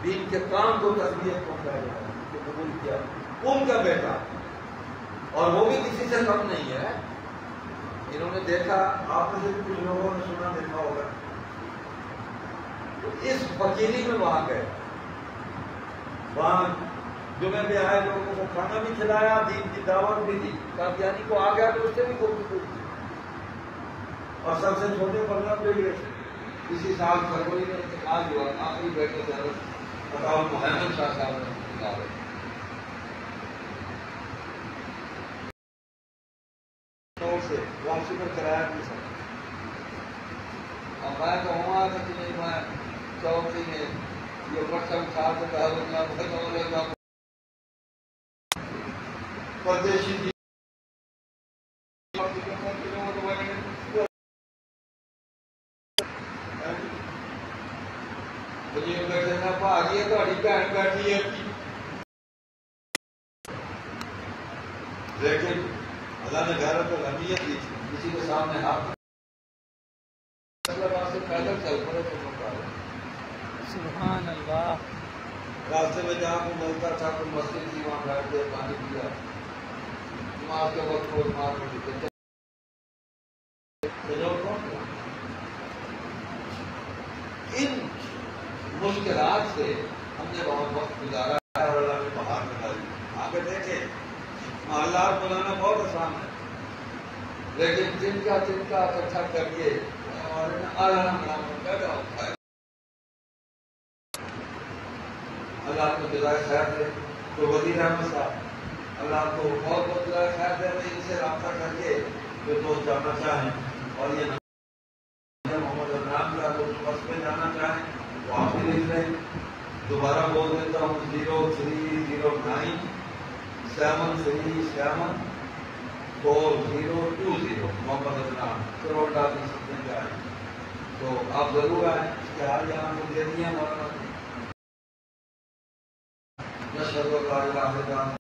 دین کے کام کو تربیت پہنچایا، قبول کیا ان کا بیٹا، اور وہ بھی کسی سے کم نہیں ہے، انہوں نے دیکھا، آپ میں سے بھی کچھ لوگوں نے سنا دیکھا ہوگا، تو اس فقیری میں وہاں گئے، وہاں جمعے پہ آئے لوگوں کو کھانا بھی کھلایا، دین کی دعوت بھی دی، قادیانی کو آ گیا تو اس سے بھی گفتگو کی، اور سب سے چھوٹے پڑھنا پہ گئے، اسی سال فروری میں انتقال ہوا، آخری بیٹے سے عطا محمد شاہ صاحب نے انتقال ہے، سے واپسی پر کرایہ بھی سکتا، اور میں تو وہاں تک نہیں، میں چوکی میں یہ پرچم کھا کے پردیشی بھاگی ہے، تھوڑی بھن بیٹھی ہے، لیکن اللہ نے غیرت اور اہمیت دی، کسی کے سامنے ہاتھ سے پیدل چل پڑے تو سبحان اللہ، راستے میں جہاں کو ملتا تھا کوئی مسجد تھی وہاں بیٹھ کے پانی پیا، نماز کے وقت کو نماز میں ان مشکلات سے ہم نے بہت وقت گزارا ہے، اور اللہ نے باہر نکالی۔ آگے دیکھیں محلات بنانا بہت آسان ہے، لیکن جن کا اکٹھا کریے آرام پیدا ہوتا ہے۔ اللہ آپ کو جزائے خیر دے، تو وزیر احمد صاحب اللہ آپ کو بہت بہت جزائے خیر دے، میں ان سے رابطہ کر کے جو دوست جانا چاہیں، اور یہ محمد عمران کا دوست بس میں جانا چاہیں تو آپ بھی لکھ لیں، دوبارہ بول دیتا ہوں 0309737420 محمد عمران کروڑا بھی سکتے جائیں، تو آپ ضرور آئیں، اس کے حال یہاں کو دے دیا مولانا نشہد اللہ الہ الا اللہ